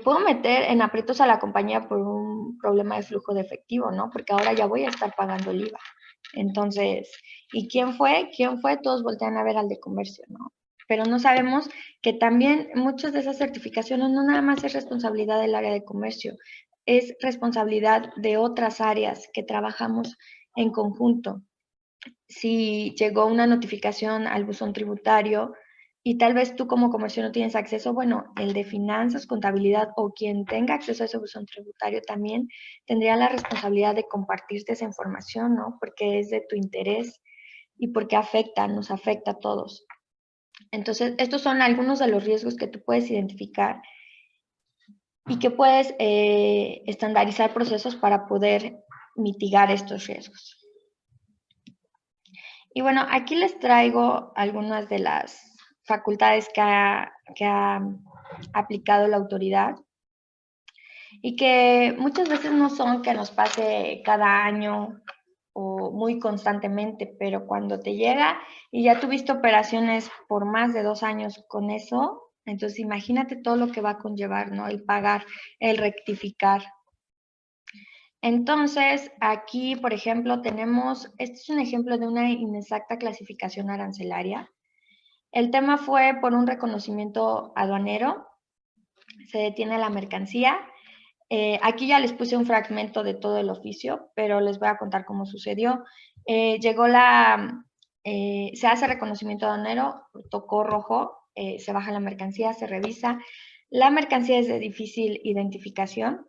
puedo meter en aprietos a la compañía por un problema de flujo de efectivo, ¿no? Porque ahora ya voy a estar pagando el IVA. Entonces, ¿y quién fue? ¿Quién fue? Todos voltean a ver al de comercio, ¿no? Pero no sabemos que también muchas de esas certificaciones no nada más es responsabilidad del área de comercio, es responsabilidad de otras áreas que trabajamos en conjunto. Si llegó una notificación al buzón tributario y tal vez tú como comercio no tienes acceso, bueno, el de finanzas, contabilidad o quien tenga acceso a ese buzón tributario también tendría la responsabilidad de compartirte esa información, ¿no? Porque es de tu interés y porque afecta, nos afecta a todos. Entonces, estos son algunos de los riesgos que tú puedes identificar y que puedes estandarizar procesos para poder mitigar estos riesgos. Y bueno, aquí les traigo algunas de las facultades que ha aplicado la autoridad y que muchas veces no son que nos pase cada año o muy constantemente, pero cuando te llega y ya tuviste operaciones por más de 2 años con eso, entonces imagínate todo lo que va a conllevar, ¿no? El pagar, el rectificar. Entonces, aquí, por ejemplo, tenemos, este es un ejemplo de una inexacta clasificación arancelaria. El tema fue por un reconocimiento aduanero, se detiene la mercancía. Aquí ya les puse un fragmento de todo el oficio, pero les voy a contar cómo sucedió. Se hace reconocimiento aduanero, tocó rojo, se baja la mercancía, se revisa. La mercancía es de difícil identificación,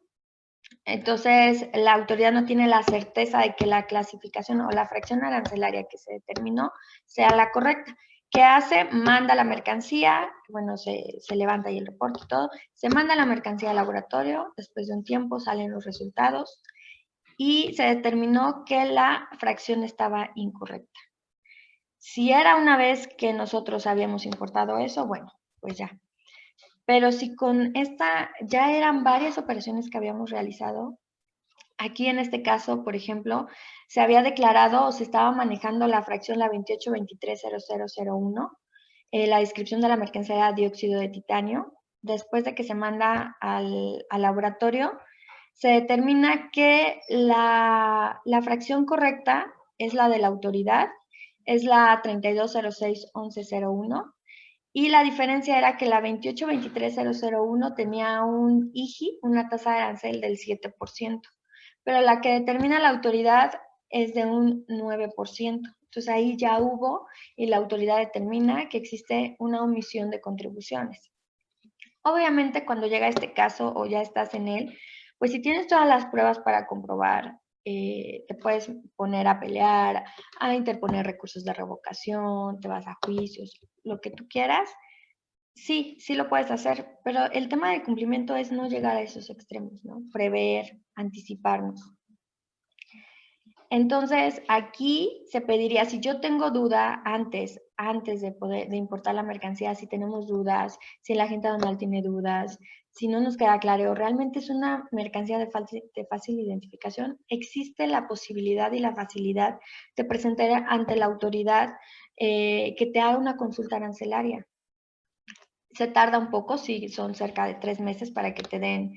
entonces la autoridad no tiene la certeza de que la clasificación o la fracción arancelaria que se determinó sea la correcta. ¿Qué hace? Manda la mercancía, bueno, se levanta ahí el reporte y todo, se manda la mercancía al laboratorio, después de un tiempo salen los resultados y se determinó que la fracción estaba incorrecta. Si era una vez que nosotros habíamos importado eso, bueno, pues ya. Pero si con esta ya eran varias operaciones que habíamos realizado, aquí en este caso, por ejemplo, se había declarado o se estaba manejando la fracción la 28230001. La descripción de la mercancía era dióxido de titanio. Después de que se manda al laboratorio, se determina que la fracción correcta es la de la autoridad, es la 32061101. Y la diferencia era que la 2823001 tenía un IGI, una tasa de arancel del 7%, pero la que determina la autoridad es de un 9%. Entonces ahí ya hubo y la autoridad determina que existe una omisión de contribuciones. Obviamente cuando llega este caso o ya estás en él, pues si tienes todas las pruebas para comprobar, te puedes poner a pelear, a interponer recursos de revocación, te vas a juicios, lo que tú quieras. Sí, sí lo puedes hacer, pero el tema del cumplimiento es no llegar a esos extremos, ¿no? Prever, anticiparnos. Entonces, aquí se pediría, si yo tengo duda antes de importar la mercancía, si tenemos dudas, si la gente aduanal tiene dudas, si no nos queda claro, realmente es una mercancía de fácil identificación, existe la posibilidad y la facilidad de presentar ante la autoridad que te haga una consulta arancelaria. Se tarda un poco, sí, son cerca de 3 meses para que te den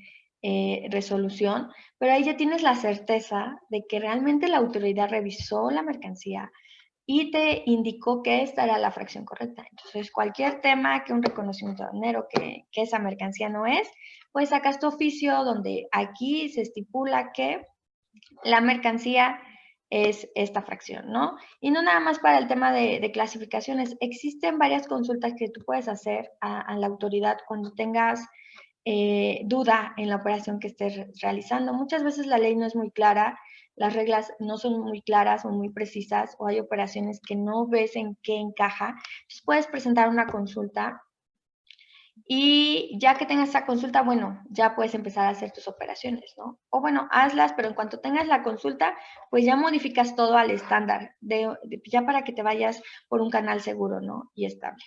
resolución, pero ahí ya tienes la certeza de que realmente la autoridad revisó la mercancía y te indicó que esta era la fracción correcta. Entonces, cualquier tema que un reconocimiento aduanero, que esa mercancía no es, pues sacas tu oficio donde aquí se estipula que la mercancía es esta fracción, ¿no? Y no nada más para el tema de clasificaciones, existen varias consultas que tú puedes hacer a la autoridad cuando tengas duda en la operación que estés realizando. Muchas veces la ley no es muy clara, las reglas no son muy claras o muy precisas, o hay operaciones que no ves en qué encaja. Entonces puedes presentar una consulta Y ya que tengas esa consulta, bueno, ya puedes empezar a hacer tus operaciones, ¿no? O bueno, hazlas, pero en cuanto tengas la consulta, pues ya modificas todo al estándar, ya para que te vayas por un canal seguro, ¿no? Y estable.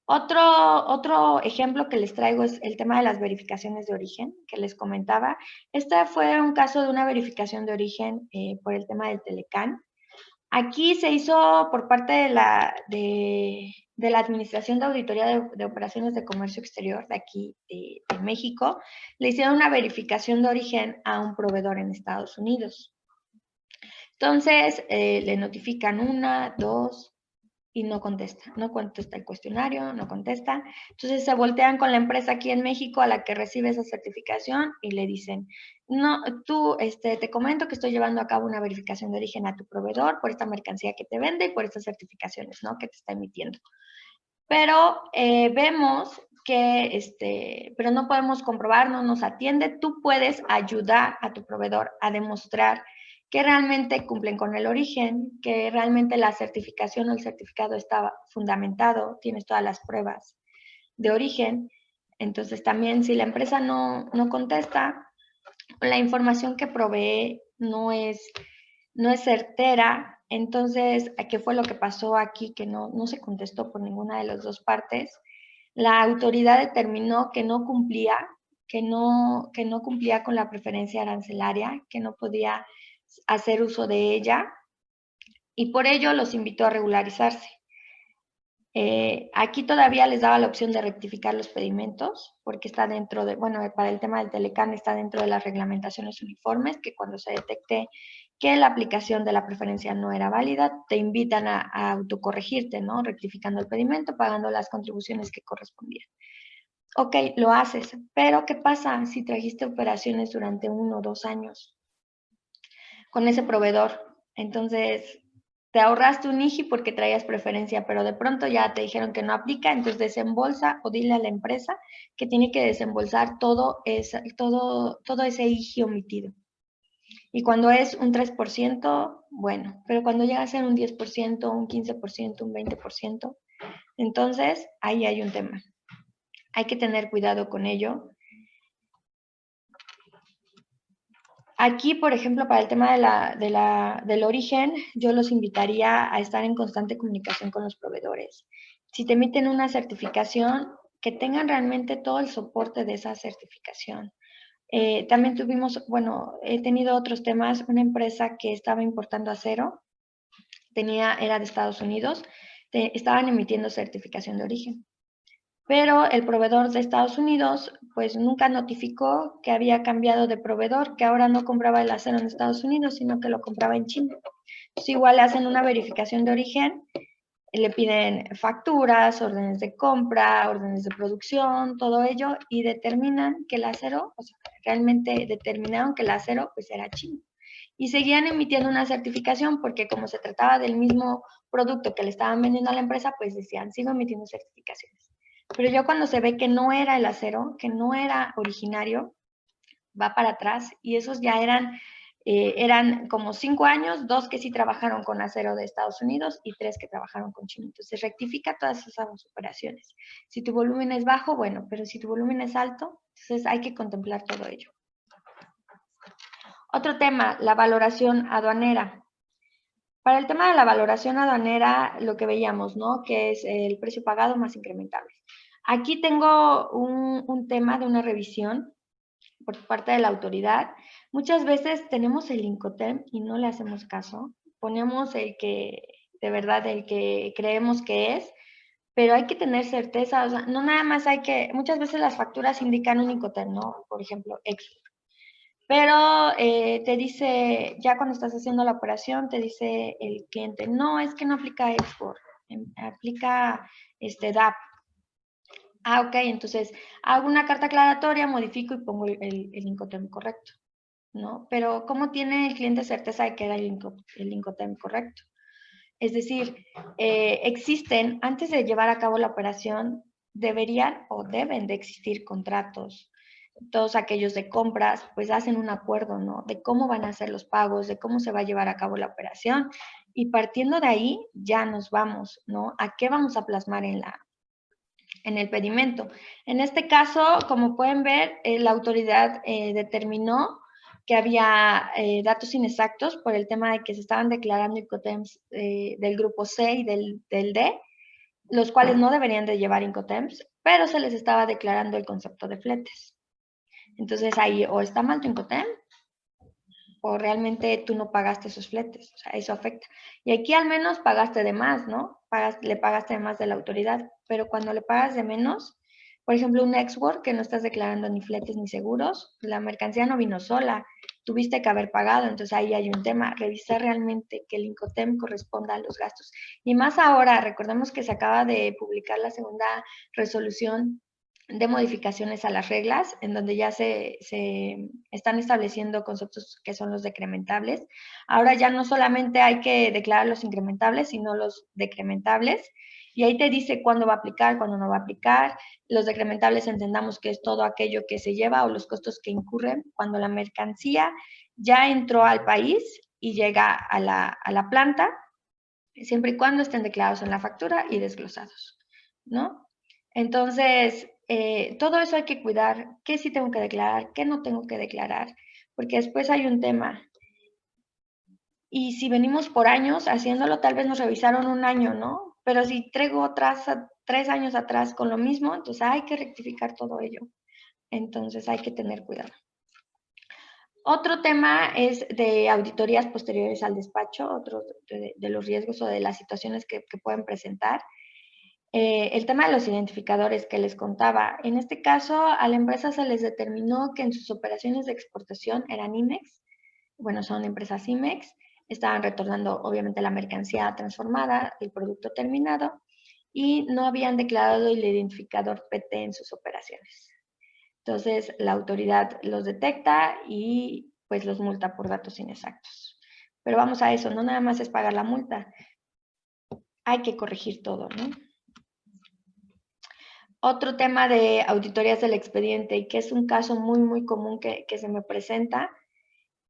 Otro ejemplo que les traigo es el tema de las verificaciones de origen, que les comentaba. Este fue un caso de una verificación de origen por el tema del Telecán. Aquí se hizo por parte de la Administración de Auditoría de Operaciones de Comercio Exterior de aquí de México. Le hicieron una verificación de origen a un proveedor en Estados Unidos. Entonces, le notifican 1, 2 y no contesta el cuestionario, no contesta. Entonces se voltean con la empresa aquí en México a la que recibe esa certificación y le dicen, no, tú, te comento que estoy llevando a cabo una verificación de origen a tu proveedor por esta mercancía que te vende y por estas certificaciones, ¿no? Que te está emitiendo. Pero vemos que, pero no podemos comprobar, no nos atiende. Tú puedes ayudar a tu proveedor a demostrar que realmente cumplen con el origen, que realmente la certificación o el certificado estaba fundamentado, tienes todas las pruebas de origen. Entonces también si la empresa no contesta, la información que provee no es certera. Entonces, ¿qué fue lo que pasó aquí? Que no se contestó por ninguna de las dos partes. La autoridad determinó que no cumplía, que no cumplía con la preferencia arancelaria, que no podía hacer uso de ella y por ello los invitó a regularizarse. Aquí todavía les daba la opción de rectificar los pedimentos, porque está dentro de, bueno, para el tema del Telecán está dentro de las reglamentaciones uniformes, que cuando se detecte que la aplicación de la preferencia no era válida, te invitan a autocorregirte, ¿no? Rectificando el pedimento, pagando las contribuciones que correspondían. Ok, lo haces, pero ¿qué pasa si trajiste operaciones durante 1 o 2 años con ese proveedor? Entonces, te ahorraste un IGI porque traías preferencia, pero de pronto ya te dijeron que no aplica, entonces desembolsa o dile a la empresa que tiene que desembolsar todo ese IGI omitido. Y cuando es un 3%, bueno, pero cuando llega a ser un 10%, un 15%, un 20%, entonces ahí hay un tema. Hay que tener cuidado con ello. Aquí, por ejemplo, para el tema del origen, yo los invitaría a estar en constante comunicación con los proveedores. Si te emiten una certificación, que tengan realmente todo el soporte de esa certificación. También tuvimos, bueno, he tenido otros temas, una empresa que estaba importando acero, era de Estados Unidos, estaban emitiendo certificación de origen. Pero el proveedor de Estados Unidos, pues nunca notificó que había cambiado de proveedor, que ahora no compraba el acero en Estados Unidos, sino que lo compraba en China. Entonces, igual le hacen una verificación de origen, le piden facturas, órdenes de compra, órdenes de producción, todo ello, y determinan que el acero, o sea, realmente determinaron que el acero pues era chino. Y seguían emitiendo una certificación porque como se trataba del mismo producto que le estaban vendiendo a la empresa, pues decían, sigo emitiendo certificaciones. Pero ya cuando se ve que no era el acero, que no era originario, va para atrás y esos ya eran como 5 años, 2 que sí trabajaron con acero de Estados Unidos y 3 que trabajaron con China. Entonces rectifica todas esas operaciones. Si tu volumen es bajo, bueno, pero si tu volumen es alto, entonces hay que contemplar todo ello. Otro tema, la valoración aduanera. Para el tema de la valoración aduanera, lo que veíamos, ¿no? Que es el precio pagado más incrementable. Aquí tengo un tema de una revisión por parte de la autoridad. Muchas veces tenemos el Incoterm y no le hacemos caso. Ponemos el que, de verdad, el que creemos que es, pero hay que tener certeza. O sea, no nada más muchas veces las facturas indican un Incoterm, ¿no? Por ejemplo, Export. Pero te dice, ya cuando estás haciendo la operación, te dice el cliente, no, es que no aplica Export, aplica DAP. Ah, ok, entonces hago una carta aclaratoria, modifico y pongo el Incoterm correcto, ¿no? Pero ¿cómo tiene el cliente certeza de que era el Incoterm correcto? Es decir, existen, antes de llevar a cabo la operación, deberían o deben de existir contratos. Todos aquellos de compras, pues hacen un acuerdo, ¿no? De cómo van a ser los pagos, de cómo se va a llevar a cabo la operación. Y partiendo de ahí, ya nos vamos, ¿no? ¿A qué vamos a plasmar en el pedimento. En este caso, como pueden ver, la autoridad determinó que había datos inexactos por el tema de que se estaban declarando Incoterms del grupo C y del D, los cuales no deberían de llevar Incoterms, pero se les estaba declarando el concepto de fletes. Entonces ahí o está mal tu Incoterm o realmente tú no pagaste esos fletes, o sea, eso afecta. Y aquí al menos pagaste de más, ¿no? Le pagaste de más de la autoridad, pero cuando le pagas de menos, por ejemplo, un export que no estás declarando ni fletes ni seguros, la mercancía no vino sola, tuviste que haber pagado, entonces ahí hay un tema, revisar realmente que el Incoterm corresponda a los gastos. Y más ahora, recordemos que se acaba de publicar la segunda resolución de modificaciones a las reglas, en donde ya se están estableciendo conceptos que son los decrementables. Ahora ya no solamente hay que declarar los incrementables, sino los decrementables, y ahí te dice cuándo va a aplicar, cuándo no va a aplicar. Los decrementables entendamos que es todo aquello que se lleva o los costos que incurren cuando la mercancía ya entró al país y llega a la planta, siempre y cuando estén declarados en la factura y desglosados, ¿no? Entonces, todo eso hay que cuidar, qué sí tengo que declarar, qué no tengo que declarar, porque después hay un tema. Y si venimos por años haciéndolo, tal vez nos revisaron un año, ¿no? Pero si traigo atrás, 3 años atrás con lo mismo, entonces hay que rectificar todo ello. Entonces hay que tener cuidado. Otro tema es de auditorías posteriores al despacho, otro de los riesgos o de las situaciones que pueden presentar. El tema de los identificadores que les contaba. En este caso, a la empresa se les determinó que en sus operaciones de exportación eran IMEX, bueno, son empresas IMEX, estaban retornando obviamente la mercancía transformada, el producto terminado, y no habían declarado el identificador PT en sus operaciones. Entonces, la autoridad los detecta y pues los multa por datos inexactos. Pero vamos a eso, no nada más es pagar la multa, hay que corregir todo, ¿no? Otro tema de auditorías del expediente, y que es un caso muy común que se me presenta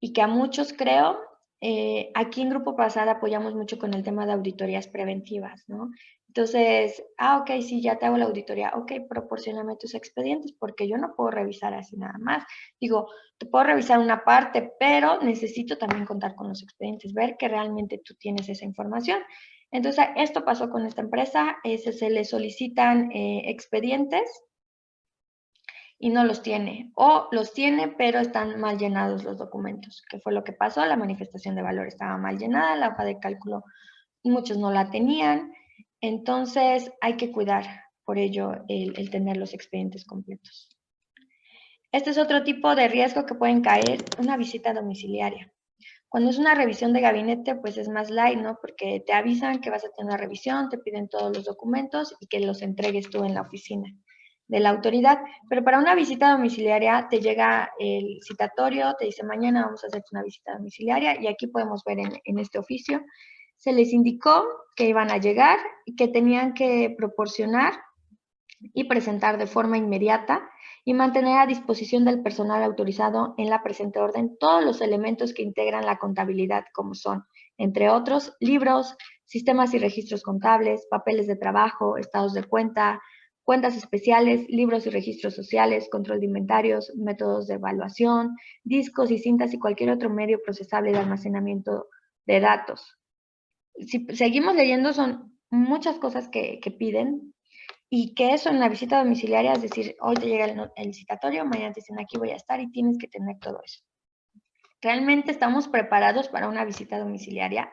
y que a muchos creo, aquí en Grupo Pasada apoyamos mucho con el tema de auditorías preventivas, ¿no? Entonces, ok, sí, ya te hago la auditoría, ok, proporcióname tus expedientes, porque yo no puedo revisar así nada más. Digo, te puedo revisar una parte, pero necesito también contar con los expedientes, ver que realmente tú tienes esa información. Entonces, esto pasó con esta empresa, se le solicitan expedientes y no los tiene, o los tiene, pero están mal llenados los documentos. ¿Qué fue lo que pasó? La manifestación de valor estaba mal llenada, la hoja de cálculo muchos no la tenían, entonces hay que cuidar por ello el tener los expedientes completos. Este es otro tipo de riesgo que pueden caer, una visita domiciliaria. Cuando es una revisión de gabinete, pues es más light, ¿no? Porque te avisan que vas a tener una revisión, te piden todos los documentos y que los entregues tú en la oficina de la autoridad. Pero para una visita domiciliaria te llega el citatorio, te dice mañana vamos a hacer una visita domiciliaria y aquí podemos ver en este oficio, se les indicó que iban a llegar y que tenían que proporcionar y presentar de forma inmediata y mantener a disposición del personal autorizado en la presente orden todos los elementos que integran la contabilidad, como son, entre otros, libros, sistemas y registros contables, papeles de trabajo, estados de cuenta, cuentas especiales, libros y registros sociales, control de inventarios, métodos de evaluación, discos y cintas y cualquier otro medio procesable de almacenamiento de datos. Si seguimos leyendo, son muchas cosas que piden, y que eso en la visita domiciliaria, es decir, hoy te llega el citatorio, mañana te dicen aquí voy a estar y tienes que tener todo eso. ¿Realmente estamos preparados para una visita domiciliaria?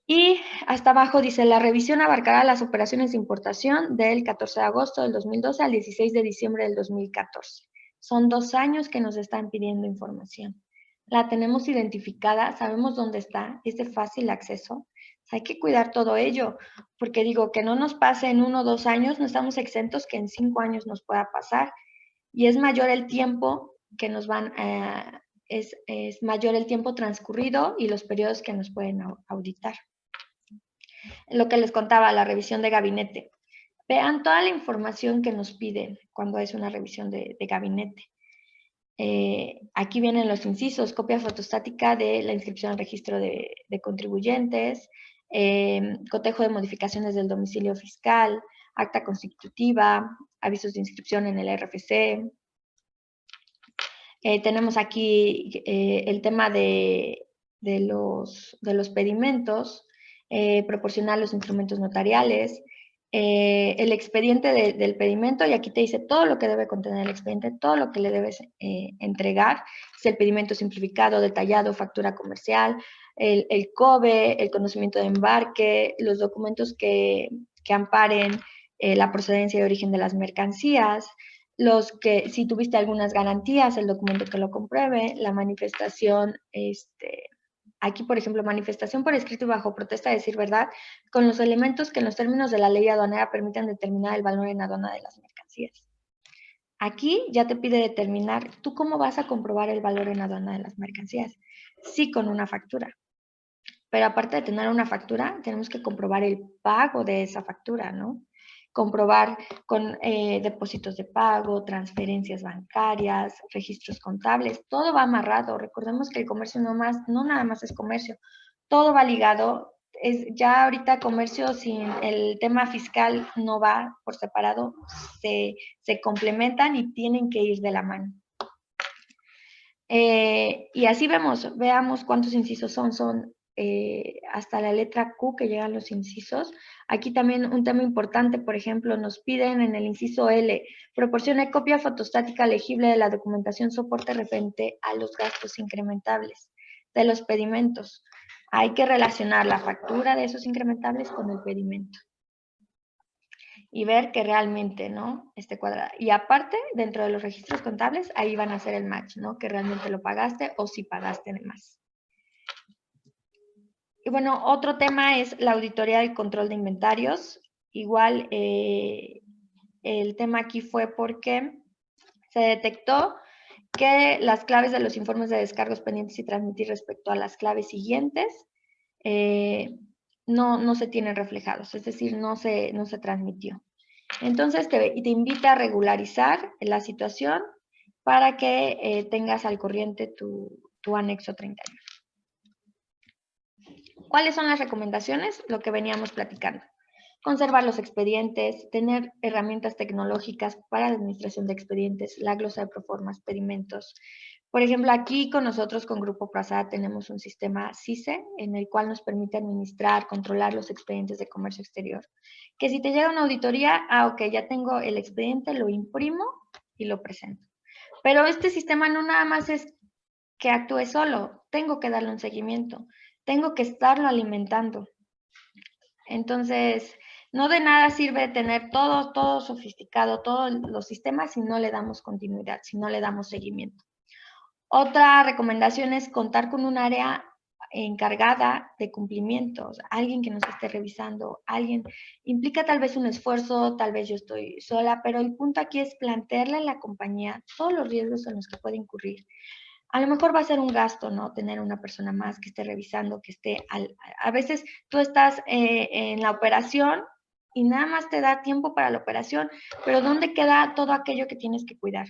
Y hasta abajo dice, la revisión abarcará las operaciones de importación del 14 de agosto del 2012 al 16 de diciembre del 2014. Son 2 años que nos están pidiendo información. La tenemos identificada, sabemos dónde está, es de fácil acceso. Hay que cuidar todo ello, porque digo, que no nos pase en 1 o 2 años, no estamos exentos que en 5 años nos pueda pasar. Y es mayor el tiempo que nos van a, es mayor el tiempo transcurrido y los periodos que nos pueden auditar. Lo que les contaba, la revisión de gabinete. Vean toda la información que nos piden cuando es una revisión de gabinete. Aquí vienen los incisos, copia fotostática de la inscripción al registro de contribuyentes, cotejo de modificaciones del domicilio fiscal, acta constitutiva, avisos de inscripción en el RFC. Tenemos aquí el tema de los pedimentos, proporcionar los instrumentos notariales, el expediente del pedimento, y aquí te dice todo lo que debe contener el expediente, todo lo que le debes entregar, es el pedimento simplificado, detallado, factura comercial, el COBE, el conocimiento de embarque, los documentos que amparen la procedencia y origen de las mercancías, si tuviste algunas garantías, el documento que lo compruebe, la manifestación, aquí, por ejemplo, manifestación por escrito y bajo protesta de decir verdad, con los elementos que en los términos de la ley aduanera permitan determinar el valor en aduana de las mercancías. Aquí ya te pide determinar, ¿tú cómo vas a comprobar el valor en aduana de las mercancías? Sí, con una factura. Pero aparte de tener una factura, tenemos que comprobar el pago de esa factura, ¿no? Comprobar con depósitos de pago, transferencias bancarias, registros contables, todo va amarrado. Recordemos que el comercio no nada más es comercio, todo va ligado. Ya ahorita comercio sin el tema fiscal no va por separado, se complementan y tienen que ir de la mano. Y así veamos cuántos incisos son hasta la letra Q que llegan los incisos. Aquí también un tema importante, por ejemplo, nos piden en el inciso L, proporcione copia fotostática legible de la documentación soporte referente a los gastos incrementables de los pedimentos. Hay que relacionar la factura de esos incrementables con el pedimento y ver que realmente, ¿no?, esté cuadrada. Y aparte, dentro de los registros contables, ahí van a hacer el match, ¿no?, que realmente lo pagaste o si pagaste de más. Y bueno, otro tema es la auditoría del control de inventarios. Igual, el tema aquí fue porque se detectó que las claves de los informes de descargos pendientes y transmitir respecto a las claves siguientes no se tienen reflejados, es decir, no se transmitió. Entonces, te invita a regularizar la situación para que tengas al corriente tu anexo 31. ¿Cuáles son las recomendaciones? Lo que veníamos platicando. Conservar los expedientes, tener herramientas tecnológicas para la administración de expedientes, la glosa de proformas, pedimentos. Por ejemplo, aquí con nosotros, con Grupo Prasad, tenemos un sistema CICE en el cual nos permite administrar, controlar los expedientes de comercio exterior. Que si te llega una auditoría, ok, ya tengo el expediente, lo imprimo y lo presento. Pero este sistema no nada más es que actúe solo, tengo que darle un seguimiento, tengo que estarlo alimentando. Entonces, no de nada sirve tener todo sofisticado, todos los sistemas si no le damos continuidad, si no le damos seguimiento. Otra recomendación es contar con un área encargada de cumplimientos, alguien que nos esté revisando, alguien, implica tal vez un esfuerzo, tal vez yo estoy sola, pero el punto aquí es plantearle a la compañía todos los riesgos en los que puede incurrir. A lo mejor va a ser un gasto, ¿no? Tener una persona más que esté revisando, que esté a veces tú estás en la operación y nada más te da tiempo para la operación, pero ¿dónde queda todo aquello que tienes que cuidar?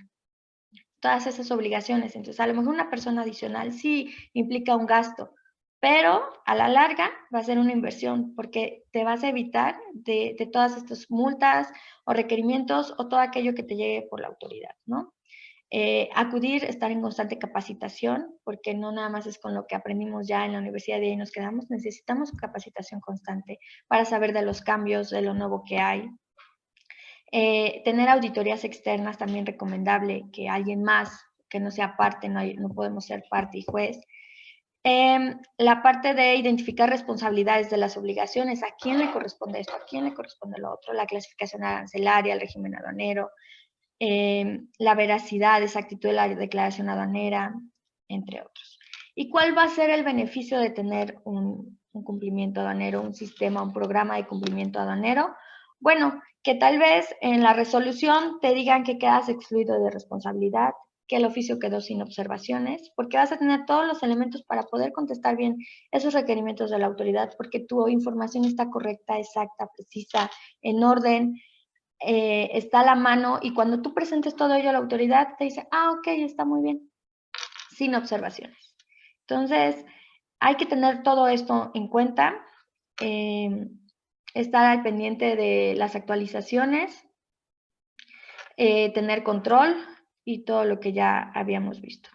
Todas esas obligaciones. Entonces, a lo mejor una persona adicional sí implica un gasto, pero a la larga va a ser una inversión porque te vas a evitar de todas estas multas o requerimientos o todo aquello que te llegue por la autoridad, ¿no? Acudir, estar en constante capacitación, porque no nada más es con lo que aprendimos ya en la universidad y ahí nos quedamos, necesitamos capacitación constante para saber de los cambios, de lo nuevo que hay. Tener auditorías externas también recomendable, que alguien más que no sea parte, no podemos ser parte y juez. La parte de identificar responsabilidades de las obligaciones, ¿a quién le corresponde esto? ¿A quién le corresponde lo otro? La clasificación arancelaria, el régimen aduanero, la veracidad, exactitud de la declaración aduanera, entre otros. ¿Y cuál va a ser el beneficio de tener un cumplimiento aduanero, un sistema, un programa de cumplimiento aduanero? Bueno, que tal vez en la resolución te digan que quedas excluido de responsabilidad, que el oficio quedó sin observaciones, porque vas a tener todos los elementos para poder contestar bien esos requerimientos de la autoridad, porque tu información está correcta, exacta, precisa, en orden, está a la mano, y cuando tú presentes todo ello a la autoridad, te dice, ok, está muy bien, sin observaciones. Entonces, hay que tener todo esto en cuenta. estar al pendiente de las actualizaciones, tener control y todo lo que ya habíamos visto.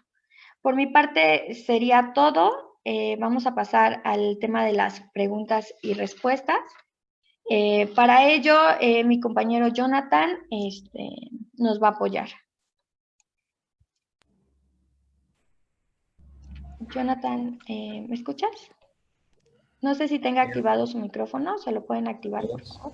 Por mi parte sería todo. Vamos a pasar al tema de las preguntas y respuestas. Para ello, mi compañero Jonathan nos va a apoyar. Jonathan, ¿me escuchas? No sé si tenga activado su micrófono, ¿se lo pueden activar, por favor?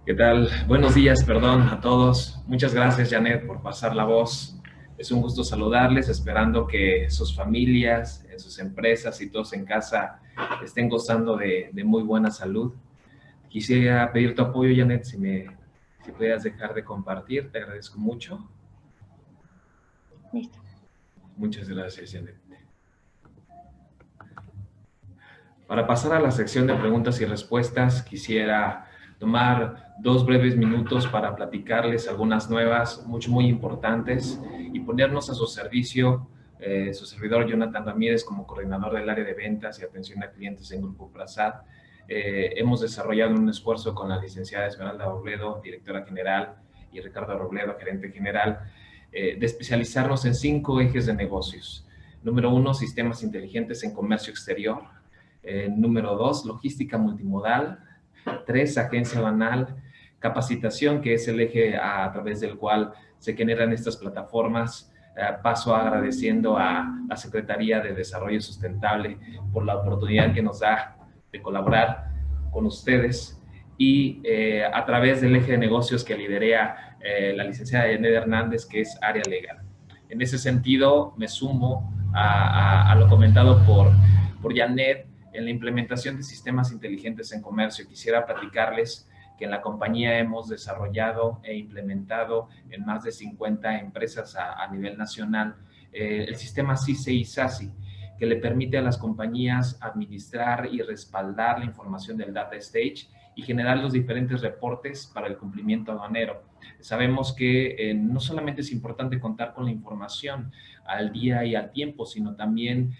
¿Qué tal? Buenos días, perdón, a todos. Muchas gracias, Janet, por pasar la voz. Es un gusto saludarles, esperando que sus familias, sus empresas y todos en casa estén gozando de muy buena salud. Quisiera pedir tu apoyo, Janet, si pudieras dejar de compartir, te agradezco mucho. Listo. Muchas gracias, Janet. Para pasar a la sección de preguntas y respuestas, quisiera tomar 2 breves minutos para platicarles algunas nuevas, muy importantes, y ponernos a su servicio, su servidor Jonathan Ramírez, como coordinador del área de ventas y atención a clientes en Grupo Prasad. Hemos desarrollado un esfuerzo con la licenciada Esmeralda Robledo, directora general, y Ricardo Robledo, gerente general, de especializarnos en 5 ejes de negocios. Número 1, sistemas inteligentes en comercio exterior. Número 2, logística multimodal. 3, agencia aduanal. Capacitación, que es el eje a través del cual se generan estas plataformas. Paso agradeciendo a la Secretaría de Desarrollo Sustentable por la oportunidad que nos da de colaborar con ustedes, y a través del eje de negocios que liderea la licenciada Janet Hernández, que es área legal. En ese sentido, me sumo a lo comentado por Janet en la implementación de sistemas inteligentes en comercio. Quisiera platicarles que en la compañía hemos desarrollado e implementado en más de 50 empresas a nivel nacional el sistema CICE y SASI, que le permite a las compañías administrar y respaldar la información del data stage y generar los diferentes reportes para el cumplimiento aduanero. Sabemos que no solamente es importante contar con la información al día y al tiempo, sino también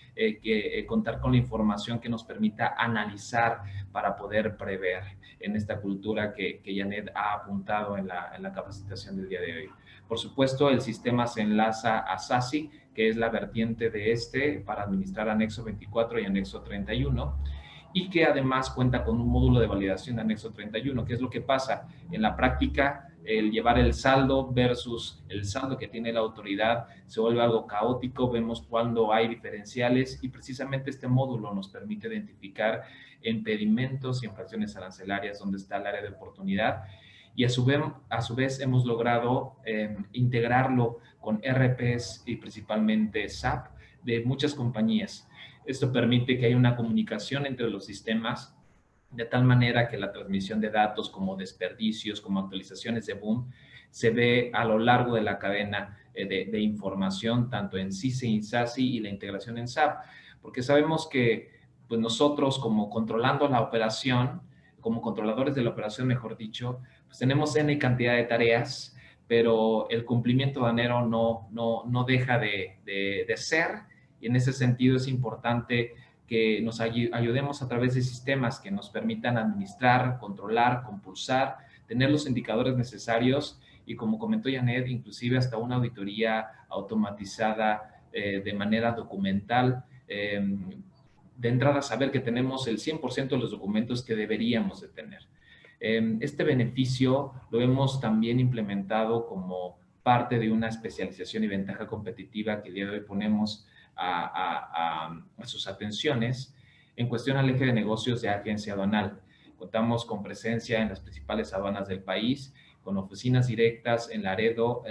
contar con la información que nos permita analizar para poder prever en esta cultura que Janet ha apuntado en la capacitación del día de hoy. Por supuesto, el sistema se enlaza a SASI, que es la vertiente de para administrar anexo 24 y anexo 31, y que además cuenta con un módulo de validación de anexo 31. ¿Qué es lo que pasa? En la práctica, el llevar el saldo versus el saldo que tiene la autoridad se vuelve algo caótico. Vemos cuando hay diferenciales, y precisamente este módulo nos permite identificar impedimentos y infracciones arancelarias donde está el área de oportunidad, y a su vez hemos logrado integrarlo con RPs y principalmente SAP de muchas compañías. Esto permite que haya una comunicación entre los sistemas, de tal manera que la transmisión de datos como desperdicios, como actualizaciones de boom, se ve a lo largo de la cadena de información, tanto en CICE y SASI, y la integración en SAP, porque sabemos que pues nosotros, como controlando la operación, como controladores de la operación, mejor dicho, pues tenemos N cantidad de tareas, pero el cumplimiento aduanero no deja de ser, y en ese sentido es importante que nos ayudemos a través de sistemas que nos permitan administrar, controlar, compulsar, tener los indicadores necesarios, y como comentó Janet, inclusive hasta una auditoría automatizada de manera documental, de entrada saber que tenemos el 100% de los documentos que deberíamos de tener. Este beneficio lo hemos también implementado como parte de una especialización y ventaja competitiva que el día de hoy ponemos a sus atenciones en cuestión al eje de negocios de agencia aduanal. Contamos con presencia en las principales aduanas del país, con oficinas directas en Laredo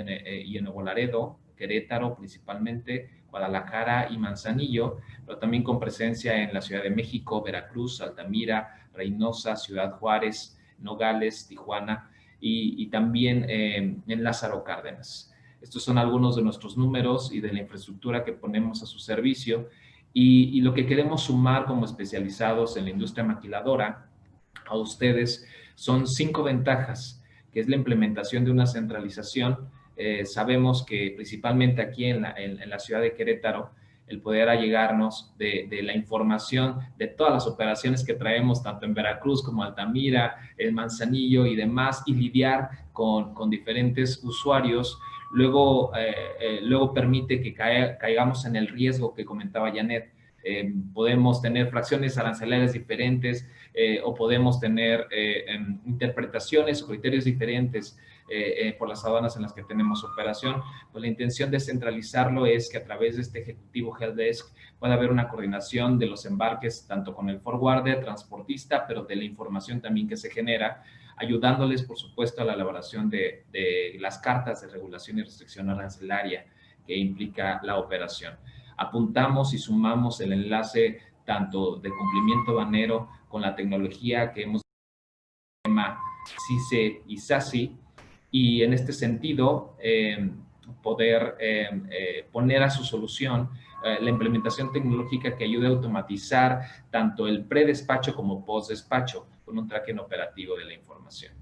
y en Nuevo Laredo, Querétaro principalmente, Guadalajara y Manzanillo, pero también con presencia en la Ciudad de México, Veracruz, Altamira, Reynosa, Ciudad Juárez, Nogales, Tijuana y también en Lázaro Cárdenas. Estos son algunos de nuestros números y de la infraestructura que ponemos a su servicio, y lo que queremos sumar como especializados en la industria maquiladora a ustedes son 5 ventajas, que es la implementación de una centralización. Sabemos que principalmente aquí en la ciudad de Querétaro el poder allegarnos de la información de todas las operaciones que traemos, tanto en Veracruz como Altamira, en Manzanillo y demás, y lidiar con diferentes usuarios, luego permite que caigamos en el riesgo que comentaba Janet. Podemos tener fracciones arancelarias diferentes o podemos tener interpretaciones o criterios diferentes por las aduanas en las que tenemos operación. Pues la intención de centralizarlo es que a través de este ejecutivo Help Desk pueda haber una coordinación de los embarques, tanto con el forwarder, transportista, pero de la información también que se genera, ayudándoles, por supuesto, a la elaboración de las cartas de regulación y restricción arancelaria que implica la operación. Apuntamos y sumamos el enlace tanto de cumplimiento aduanero con la tecnología que hemos CICE y SASI, y en este sentido poder poner a su solución la implementación tecnológica que ayude a automatizar tanto el predespacho como postdespacho con un tracking operativo de la información.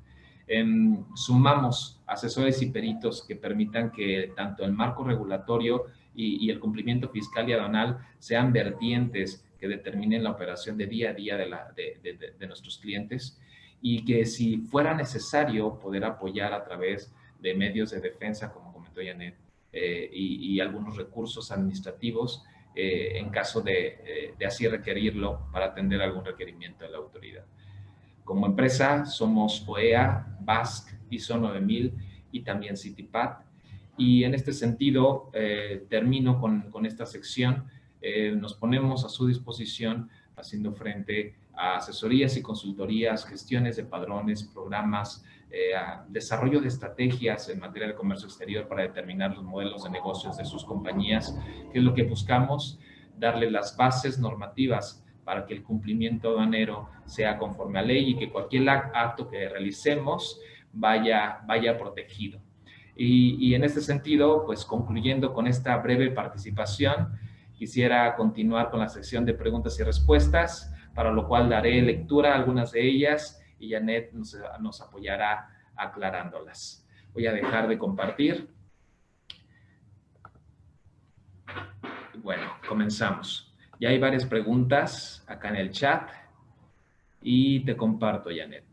Sumamos asesores y peritos que permitan que tanto el marco regulatorio y el cumplimiento fiscal y aduanal sean vertientes que determinen la operación de día a día de nuestros clientes, y que si fuera necesario poder apoyar a través de medios de defensa, como comentó Janet, y algunos recursos administrativos en caso de así requerirlo para atender algún requerimiento de la autoridad. Como empresa somos OEA, BASC, ISO 9000 y también CITIPAT. Y en este sentido, termino con esta sección. Nos ponemos a su disposición haciendo frente a asesorías y consultorías, gestiones de padrones, programas, desarrollo de estrategias en materia de comercio exterior para determinar los modelos de negocios de sus compañías, que es lo que buscamos, darle las bases normativas para que el cumplimiento aduanero sea conforme a ley y que cualquier acto que realicemos vaya protegido. Y en este sentido, pues concluyendo con esta breve participación, quisiera continuar con la sección de preguntas y respuestas, para lo cual daré lectura a algunas de ellas y Janet nos apoyará aclarándolas. Voy a dejar de compartir. Bueno, comenzamos. Ya hay varias preguntas acá en el chat y te comparto, Janet.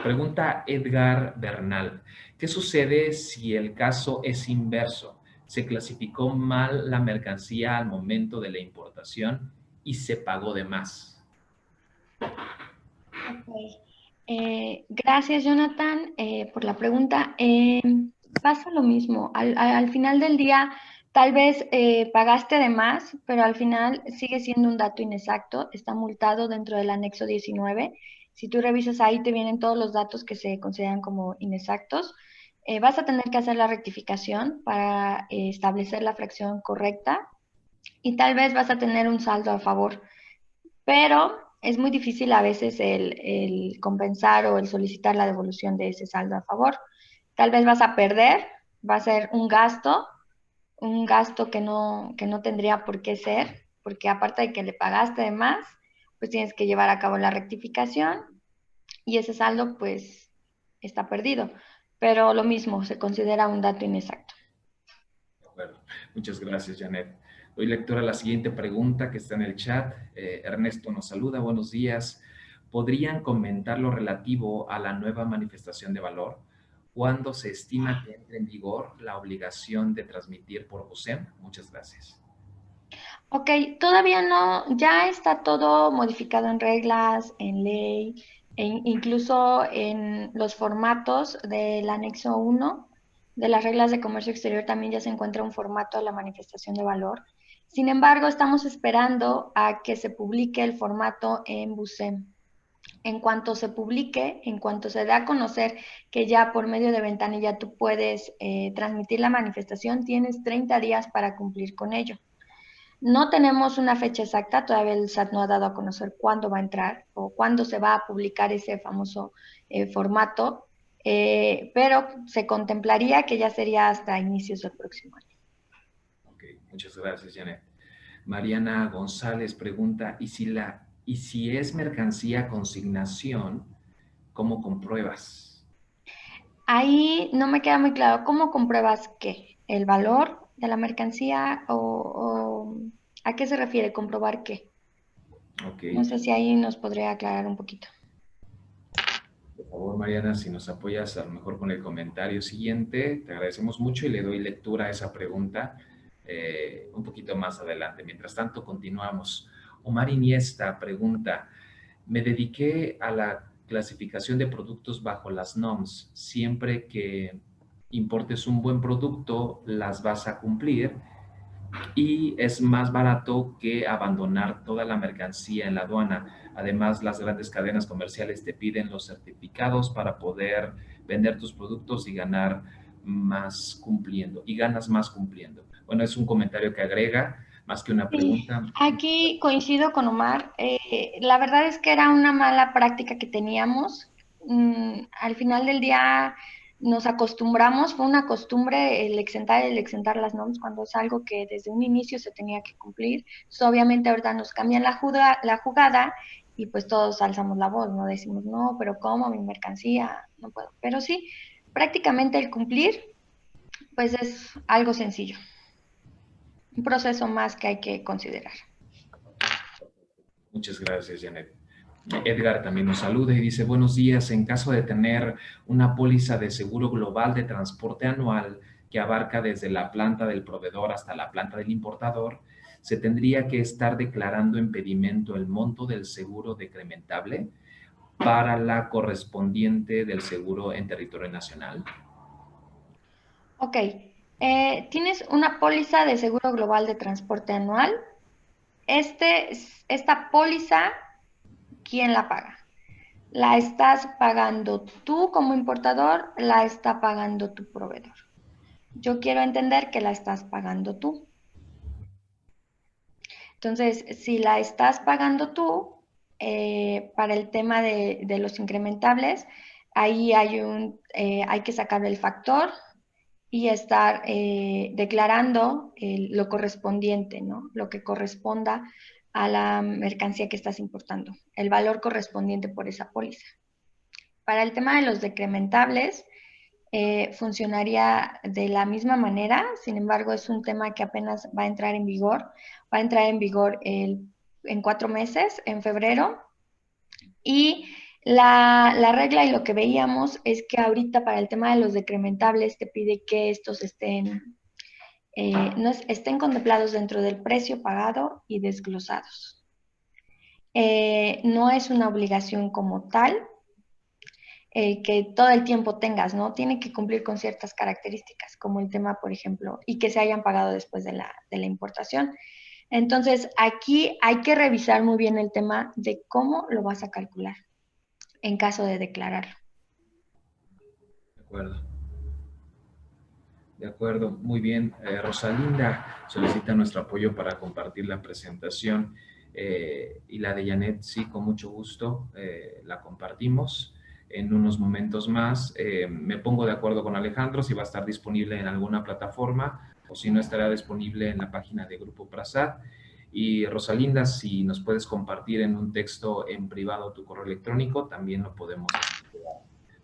Pregunta Edgar Bernal. ¿Qué sucede si el caso es inverso? Se clasificó mal la mercancía al momento de la importación y se pagó de más. Gracias, Jonathan, por la pregunta. Pasa lo mismo. Al final del día, tal vez pagaste de más, pero al final sigue siendo un dato inexacto. Está multado dentro del anexo 19. Si tú revisas ahí, te vienen todos los datos que se consideran como inexactos. Vas a tener que hacer la rectificación para establecer la fracción correcta y tal vez vas a tener un saldo a favor, pero es muy difícil a veces el compensar o el solicitar la devolución de ese saldo a favor. Tal vez vas a perder, va a ser un gasto que no tendría por qué ser, porque aparte de que le pagaste de más, pues tienes que llevar a cabo la rectificación y ese saldo pues está perdido. Pero lo mismo, se considera un dato inexacto. De acuerdo. Muchas gracias, Janet. Doy lectura a la siguiente pregunta que está en el chat. Ernesto nos saluda. Buenos días. ¿Podrían comentar lo relativo a la nueva manifestación de valor? ¿Cuándo se estima que entre en vigor la obligación de transmitir por BUSEM? Muchas gracias. Ok, todavía no, ya está todo modificado en reglas, en ley, incluso en los formatos del anexo 1 de las reglas de comercio exterior también ya se encuentra un formato de la manifestación de valor. Sin embargo, estamos esperando a que se publique el formato en BUSEM. En cuanto se publique, en cuanto se dé a conocer que ya por medio de ventanilla tú puedes transmitir la manifestación, tienes 30 días para cumplir con ello. No tenemos una fecha exacta, todavía el SAT no ha dado a conocer cuándo va a entrar o cuándo se va a publicar ese famoso formato, pero se contemplaría que ya sería hasta inicios del próximo año. Ok, muchas gracias, Janet. Mariana González pregunta, ¿y si es mercancía consignación, cómo compruebas? Ahí no me queda muy claro, ¿cómo compruebas qué? ¿El valor de la mercancía o ¿a qué se refiere? ¿Comprobar qué? Ok. No sé si ahí nos podría aclarar un poquito. Por favor, Mariana, si nos apoyas a lo mejor con el comentario siguiente, te agradecemos mucho y le doy lectura a esa pregunta un poquito más adelante. Mientras tanto, continuamos. Omar Iniesta pregunta, me dediqué a la clasificación de productos bajo las NOMS. Siempre que importes un buen producto, las vas a cumplir y es más barato que abandonar toda la mercancía en la aduana. Además, las grandes cadenas comerciales te piden los certificados para poder vender tus productos y ganar más cumpliendo, y ganas más cumpliendo. Bueno, es un comentario que agrega más que una Sí, pregunta. aquí coincido con Omar. La verdad es que era una mala práctica que teníamos. Al final del día nos acostumbramos, fue una costumbre el exentar las normas cuando es algo que desde un inicio se tenía que cumplir. Entonces, obviamente ahorita nos cambian la jugada y pues todos alzamos la voz, ¿no? Decimos, no, pero ¿cómo? Mi mercancía, no puedo. Pero sí, prácticamente el cumplir pues es algo sencillo, un proceso más que hay que considerar. Muchas gracias, Janet. Edgar también nos saluda y dice, buenos días, en caso de tener una póliza de seguro global de transporte anual que abarca desde la planta del proveedor hasta la planta del importador, ¿se tendría que estar declarando en pedimento el monto del seguro decrementable para la correspondiente del seguro en territorio nacional? Ok, tienes una póliza de seguro global de transporte anual. Esta póliza, ¿quién la paga? ¿La estás pagando tú como importador? ¿La está pagando tu proveedor? Yo quiero entender que la estás pagando tú. Entonces, si la estás pagando tú, para el tema de los incrementables, ahí hay que sacar el factor y estar declarando lo correspondiente, ¿no? Lo que corresponda a la mercancía que estás importando, el valor correspondiente por esa póliza. Para el tema de los decrementables, funcionaría de la misma manera, sin embargo, es un tema que apenas va a entrar en vigor. Va a entrar en vigor en 4 meses, en febrero, y la regla y lo que veíamos es que ahorita para el tema de los decrementables te pide que estos estén contemplados dentro del precio pagado y desglosados. No es una obligación como tal que todo el tiempo tengas, ¿no? Tiene que cumplir con ciertas características, como el tema, por ejemplo, y que se hayan pagado después de la importación. Entonces, aquí hay que revisar muy bien el tema de cómo lo vas a calcular en caso de declararlo. De acuerdo. De acuerdo, muy bien. Rosalinda solicita nuestro apoyo para compartir la presentación y la de Janet, sí, con mucho gusto la compartimos en unos momentos más. Me pongo de acuerdo con Alejandro si va a estar disponible en alguna plataforma o si no estará disponible en la página de Grupo Prasad. Y Rosalinda, si nos puedes compartir en un texto en privado tu correo electrónico, también lo podemos hacer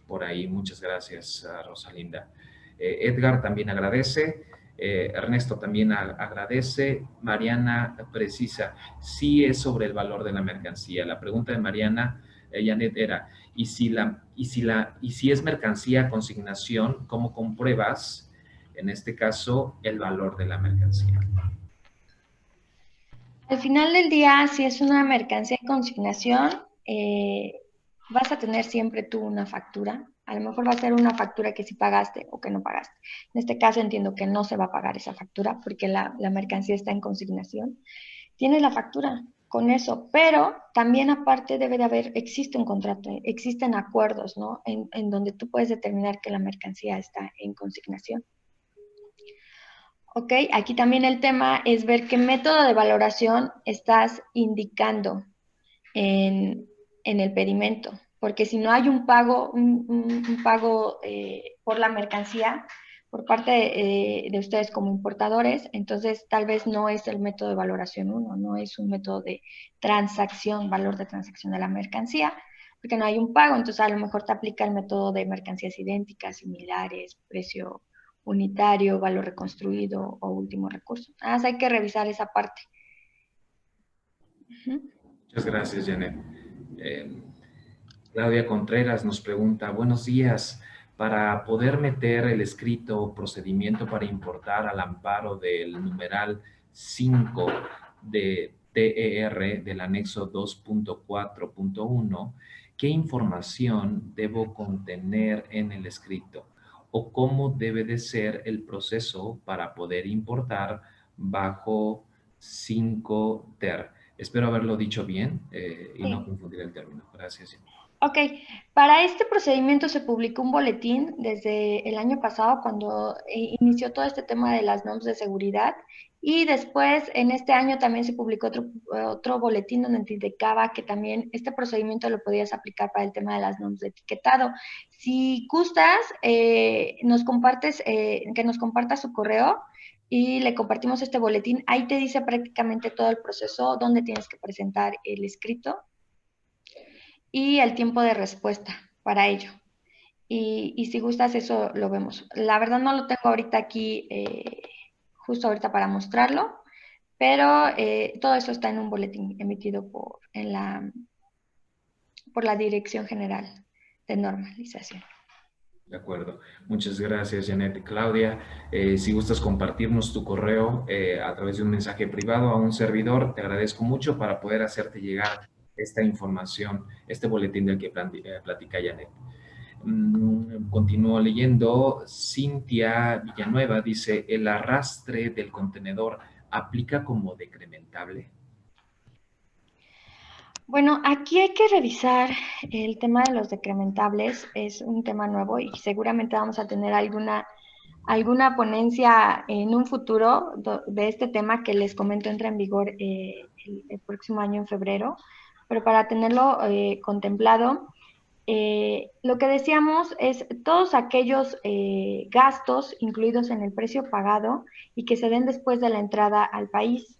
por ahí. Muchas gracias, Rosalinda. Edgar también agradece, Ernesto también agradece, Mariana precisa, sí es sobre el valor de la mercancía. La pregunta de Mariana, Janet, era, ¿y si es mercancía a consignación, cómo compruebas, en este caso, el valor de la mercancía? Al final del día, si es una mercancía de consignación, vas a tener siempre tú una factura. A lo mejor va a ser una factura que sí pagaste o que no pagaste. En este caso entiendo que no se va a pagar esa factura porque la mercancía está en consignación. Tienes la factura con eso, pero también aparte debe de haber, existe un contrato, existen acuerdos, ¿no? En donde tú puedes determinar que la mercancía está en consignación. Ok, aquí también el tema es ver qué método de valoración estás indicando en el pedimento, porque si no hay un pago, un pago por la mercancía por parte de ustedes como importadores, entonces tal vez no es el método de valoración uno, no es un método de transacción, valor de transacción de la mercancía, porque no hay un pago, entonces a lo mejor te aplica el método de mercancías idénticas, similares, precio unitario, valor reconstruido o último recurso. Hay que revisar esa parte. Muchas gracias, Janet. Claudia Contreras nos pregunta, buenos días, para poder meter el escrito procedimiento para importar al amparo del numeral 5 de TER del anexo 2.4.1, ¿qué información debo contener en el escrito? ¿O cómo debe de ser el proceso para poder importar bajo 5 TER? Espero haberlo dicho bien y no confundir el término. Gracias. Ok, para este procedimiento se publicó un boletín desde el año pasado cuando inició todo este tema de las normas de seguridad y después en este año también se publicó otro boletín donde te indicaba que también este procedimiento lo podías aplicar para el tema de las normas de etiquetado. Si gustas, nos compartes, que nos compartas su correo y le compartimos este boletín. Ahí te dice prácticamente todo el proceso, dónde tienes que presentar el escrito y el tiempo de respuesta para ello. Y si gustas, eso lo vemos. La verdad no lo tengo ahorita aquí, justo ahorita para mostrarlo, pero todo eso está en un boletín emitido por la Dirección General de Normalización. De acuerdo. Muchas gracias, Janet. Claudia, si gustas compartirnos tu correo a través de un mensaje privado a un servidor, te agradezco mucho para poder hacerte llegar esta información, este boletín del que platica Janet. Continúo leyendo. Cintia Villanueva dice, ¿el arrastre del contenedor aplica como decrementable? Bueno, aquí hay que revisar el tema de los decrementables. Es un tema nuevo y seguramente vamos a tener alguna ponencia en un futuro de este tema que les comento entra en vigor el próximo año en febrero, pero para tenerlo contemplado, lo que decíamos es todos aquellos gastos incluidos en el precio pagado y que se den después de la entrada al país.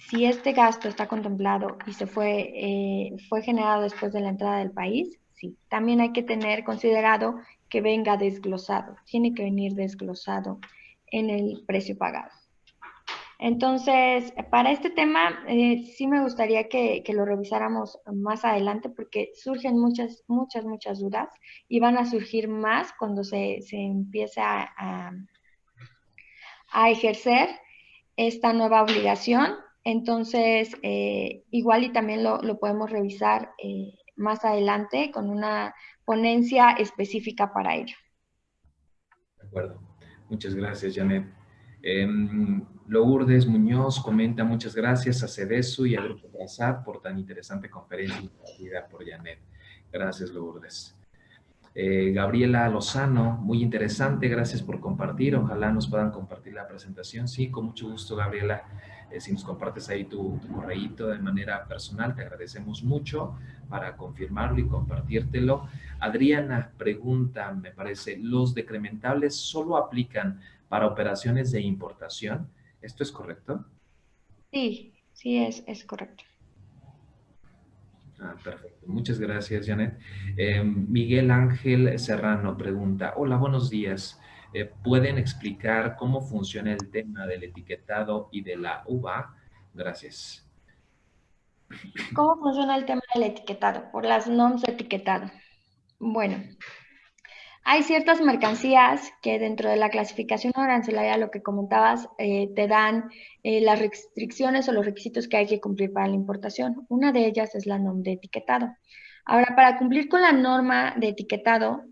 Si este gasto está contemplado y fue generado después de la entrada del país, sí. También hay que tener considerado que venga desglosado, tiene que venir desglosado en el precio pagado. Entonces, para este tema, sí me gustaría que lo revisáramos más adelante porque surgen muchas dudas y van a surgir más cuando se empiece a ejercer esta nueva obligación. Entonces, igual y también lo podemos revisar más adelante con una ponencia específica para ello. De acuerdo. Muchas gracias, Janet. Lourdes Muñoz comenta, muchas gracias a CEDESU y a Grupo Trazat por tan interesante conferencia impartida por Janet. Gracias, Lourdes. Gabriela Lozano, muy interesante, gracias por compartir. Ojalá nos puedan compartir la presentación. Sí, con mucho gusto, Gabriela. Si nos compartes ahí tu correíto de manera personal, te agradecemos mucho para confirmarlo y compartírtelo. Adriana pregunta, me parece, ¿los decrementables solo aplican para operaciones de importación? ¿Esto es correcto? Sí, es correcto. Perfecto. Muchas gracias, Janet. Miguel Ángel Serrano pregunta, hola, buenos días. ¿Pueden explicar cómo funciona el tema del etiquetado y de la uva? Gracias. ¿Cómo funciona el tema del etiquetado? Por las normas de etiquetado. Bueno, hay ciertas mercancías que dentro de la clasificación arancelaria, lo que comentabas, te dan las restricciones o los requisitos que hay que cumplir para la importación. Una de ellas es la norma de etiquetado. Ahora, para cumplir con la norma de etiquetado,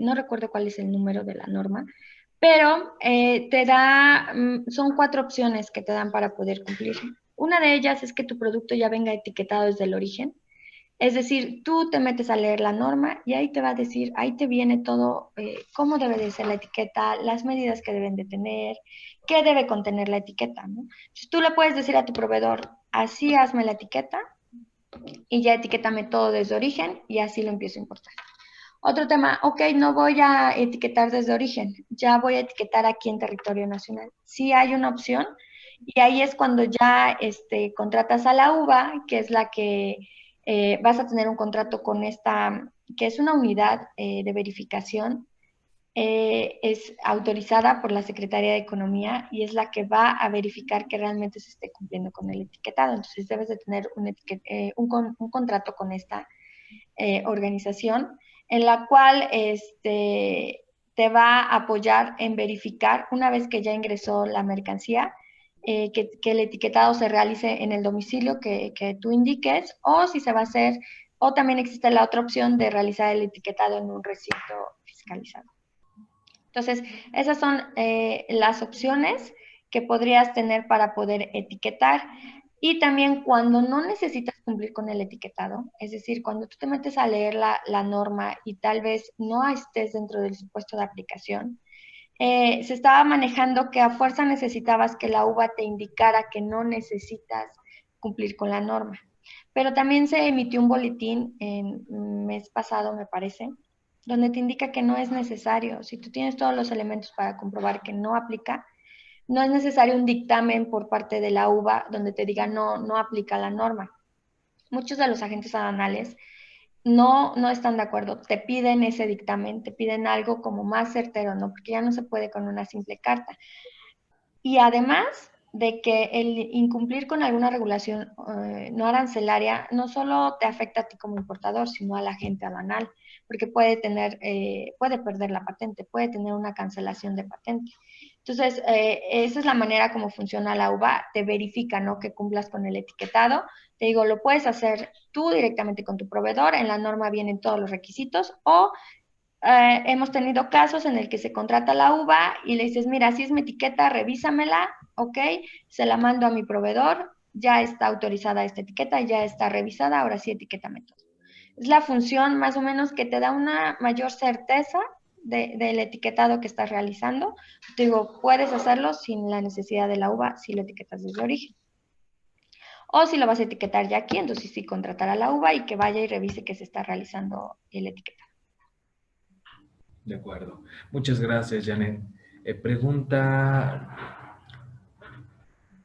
no recuerdo cuál es el número de la norma, pero son 4 opciones que te dan para poder cumplir. Una de ellas es que tu producto ya venga etiquetado desde el origen. Es decir, tú te metes a leer la norma y ahí te va a decir, ahí te viene todo, cómo debe de ser la etiqueta, las medidas que deben de tener, qué debe contener la etiqueta, ¿no? Entonces tú le puedes decir a tu proveedor, así hazme la etiqueta y ya etiquétame todo desde origen y así lo empiezo a importar. Otro tema, ok, no voy a etiquetar desde origen, ya voy a etiquetar aquí en territorio nacional. Sí hay una opción y ahí es cuando ya contratas a la UVA, que es la que vas a tener un contrato con esta, que es una unidad de verificación es autorizada por la Secretaría de Economía y es la que va a verificar que realmente se esté cumpliendo con el etiquetado. Entonces debes de tener un contrato con esta organización en la cual te va a apoyar en verificar una vez que ya ingresó la mercancía, que el etiquetado se realice en el domicilio que tú indiques, o si se va a hacer, o también existe la otra opción de realizar el etiquetado en un recinto fiscalizado. Entonces, esas son las opciones que podrías tener para poder etiquetar. Y también cuando no necesitas cumplir con el etiquetado, es decir, cuando tú te metes a leer la norma y tal vez no estés dentro del supuesto de aplicación, se estaba manejando que a fuerza necesitabas que la uva te indicara que no necesitas cumplir con la norma. Pero también se emitió un boletín en mes pasado, me parece, donde te indica que no es necesario. Si tú tienes todos los elementos para comprobar que no aplica, no es necesario un dictamen por parte de la UVA donde te diga no aplica la norma. Muchos de los agentes aduanales no están de acuerdo, te piden ese dictamen, te piden algo como más certero, ¿no? Porque ya no se puede con una simple carta. Y además de que el incumplir con alguna regulación no arancelaria no solo te afecta a ti como importador, sino a la agente aduanal, porque puede perder la patente, puede tener una cancelación de patente. Entonces, esa es la manera como funciona la UVA, te verifica, ¿no?, que cumplas con el etiquetado. Te digo, lo puedes hacer tú directamente con tu proveedor, en la norma vienen todos los requisitos, o hemos tenido casos en el que se contrata la uva y le dices, mira, así es mi etiqueta, revísamela, ok, se la mando a mi proveedor, ya está autorizada esta etiqueta, ya está revisada, ahora sí etiquétame todo. Es la función más o menos que te da una mayor certeza del etiquetado que estás realizando. Te digo, puedes hacerlo sin la necesidad de la uva si lo etiquetas desde origen. O si lo vas a etiquetar ya aquí, entonces sí contratar a la uva y que vaya y revise que se está realizando el etiquetado. De acuerdo. Muchas gracias, Janet. Pregunta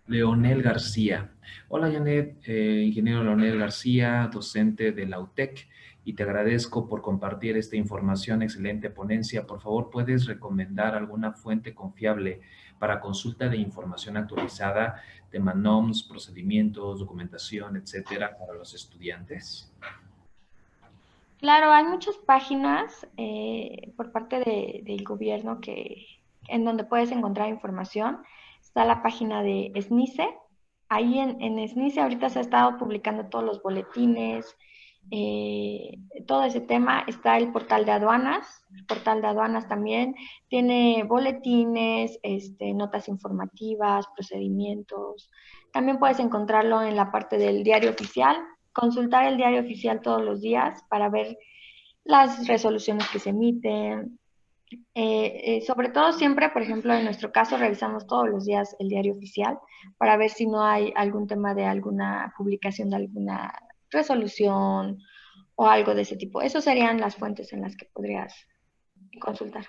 Leonel García. Hola, Janet. Ingeniero Leonel García, docente de la UTEC, y te agradezco por compartir esta información. Excelente ponencia. Por favor, ¿puedes recomendar alguna fuente confiable para consulta de información actualizada, tema NOMS, procedimientos, documentación, etcétera, para los estudiantes? Claro, hay muchas páginas por parte del gobierno en donde puedes encontrar información. Está la página de SNICE. Ahí en SNICE ahorita se ha estado publicando todos los boletines, todo ese tema. Está el portal de aduanas. El portal de aduanas también tiene boletines, notas informativas, procedimientos. También puedes encontrarlo en la parte del diario oficial, consultar el diario oficial todos los días para ver las resoluciones que se emiten. Sobre todo siempre, por ejemplo, en nuestro caso, revisamos todos los días el diario oficial para ver si no hay algún tema de alguna publicación de alguna resolución o algo de ese tipo. Esas serían las fuentes en las que podrías consultar.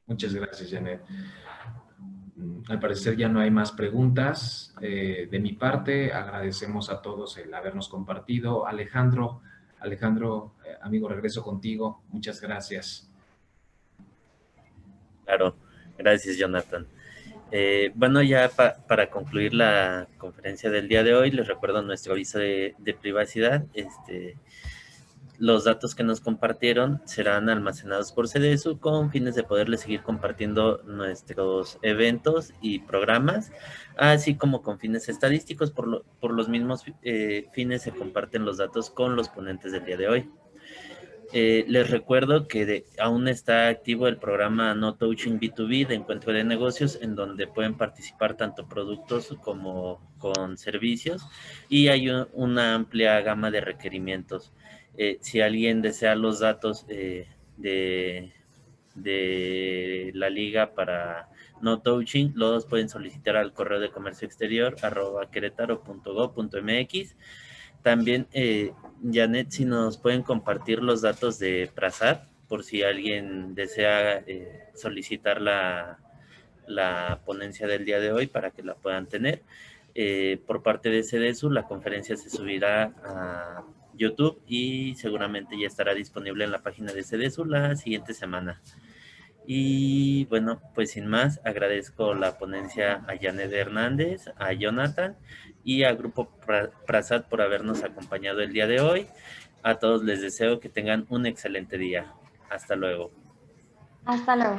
Muchas gracias, Janet. Al parecer ya no hay más preguntas. De mi parte, agradecemos a todos el habernos compartido. Alejandro, amigo, regreso contigo. Muchas gracias. Claro, gracias, Jonathan. Bueno, ya para concluir la conferencia del día de hoy, les recuerdo nuestro aviso de privacidad. Los datos que nos compartieron serán almacenados por CDSU con fines de poderles seguir compartiendo nuestros eventos y programas, así como con fines estadísticos. Por los mismos fines se comparten los datos con los ponentes del día de hoy. Les recuerdo que aún está activo el programa No Touching B2B de encuentro de negocios, en donde pueden participar tanto productos como con servicios, y hay una amplia gama de requerimientos. Si alguien desea los datos de la liga para No Touching, los pueden solicitar al correo de comercio exterior @queretaro.gov.mx. También, Janet, si nos pueden compartir los datos de Prasad, por si alguien desea solicitar la ponencia del día de hoy para que la puedan tener. Por parte de CDSU, la conferencia se subirá a YouTube y seguramente ya estará disponible en la página de CDSU la siguiente semana. Y bueno, pues sin más, agradezco la ponencia a Janet Hernández, a Jonathan y a Grupo Prasad por habernos acompañado el día de hoy. A todos les deseo que tengan un excelente día. Hasta luego. Hasta luego.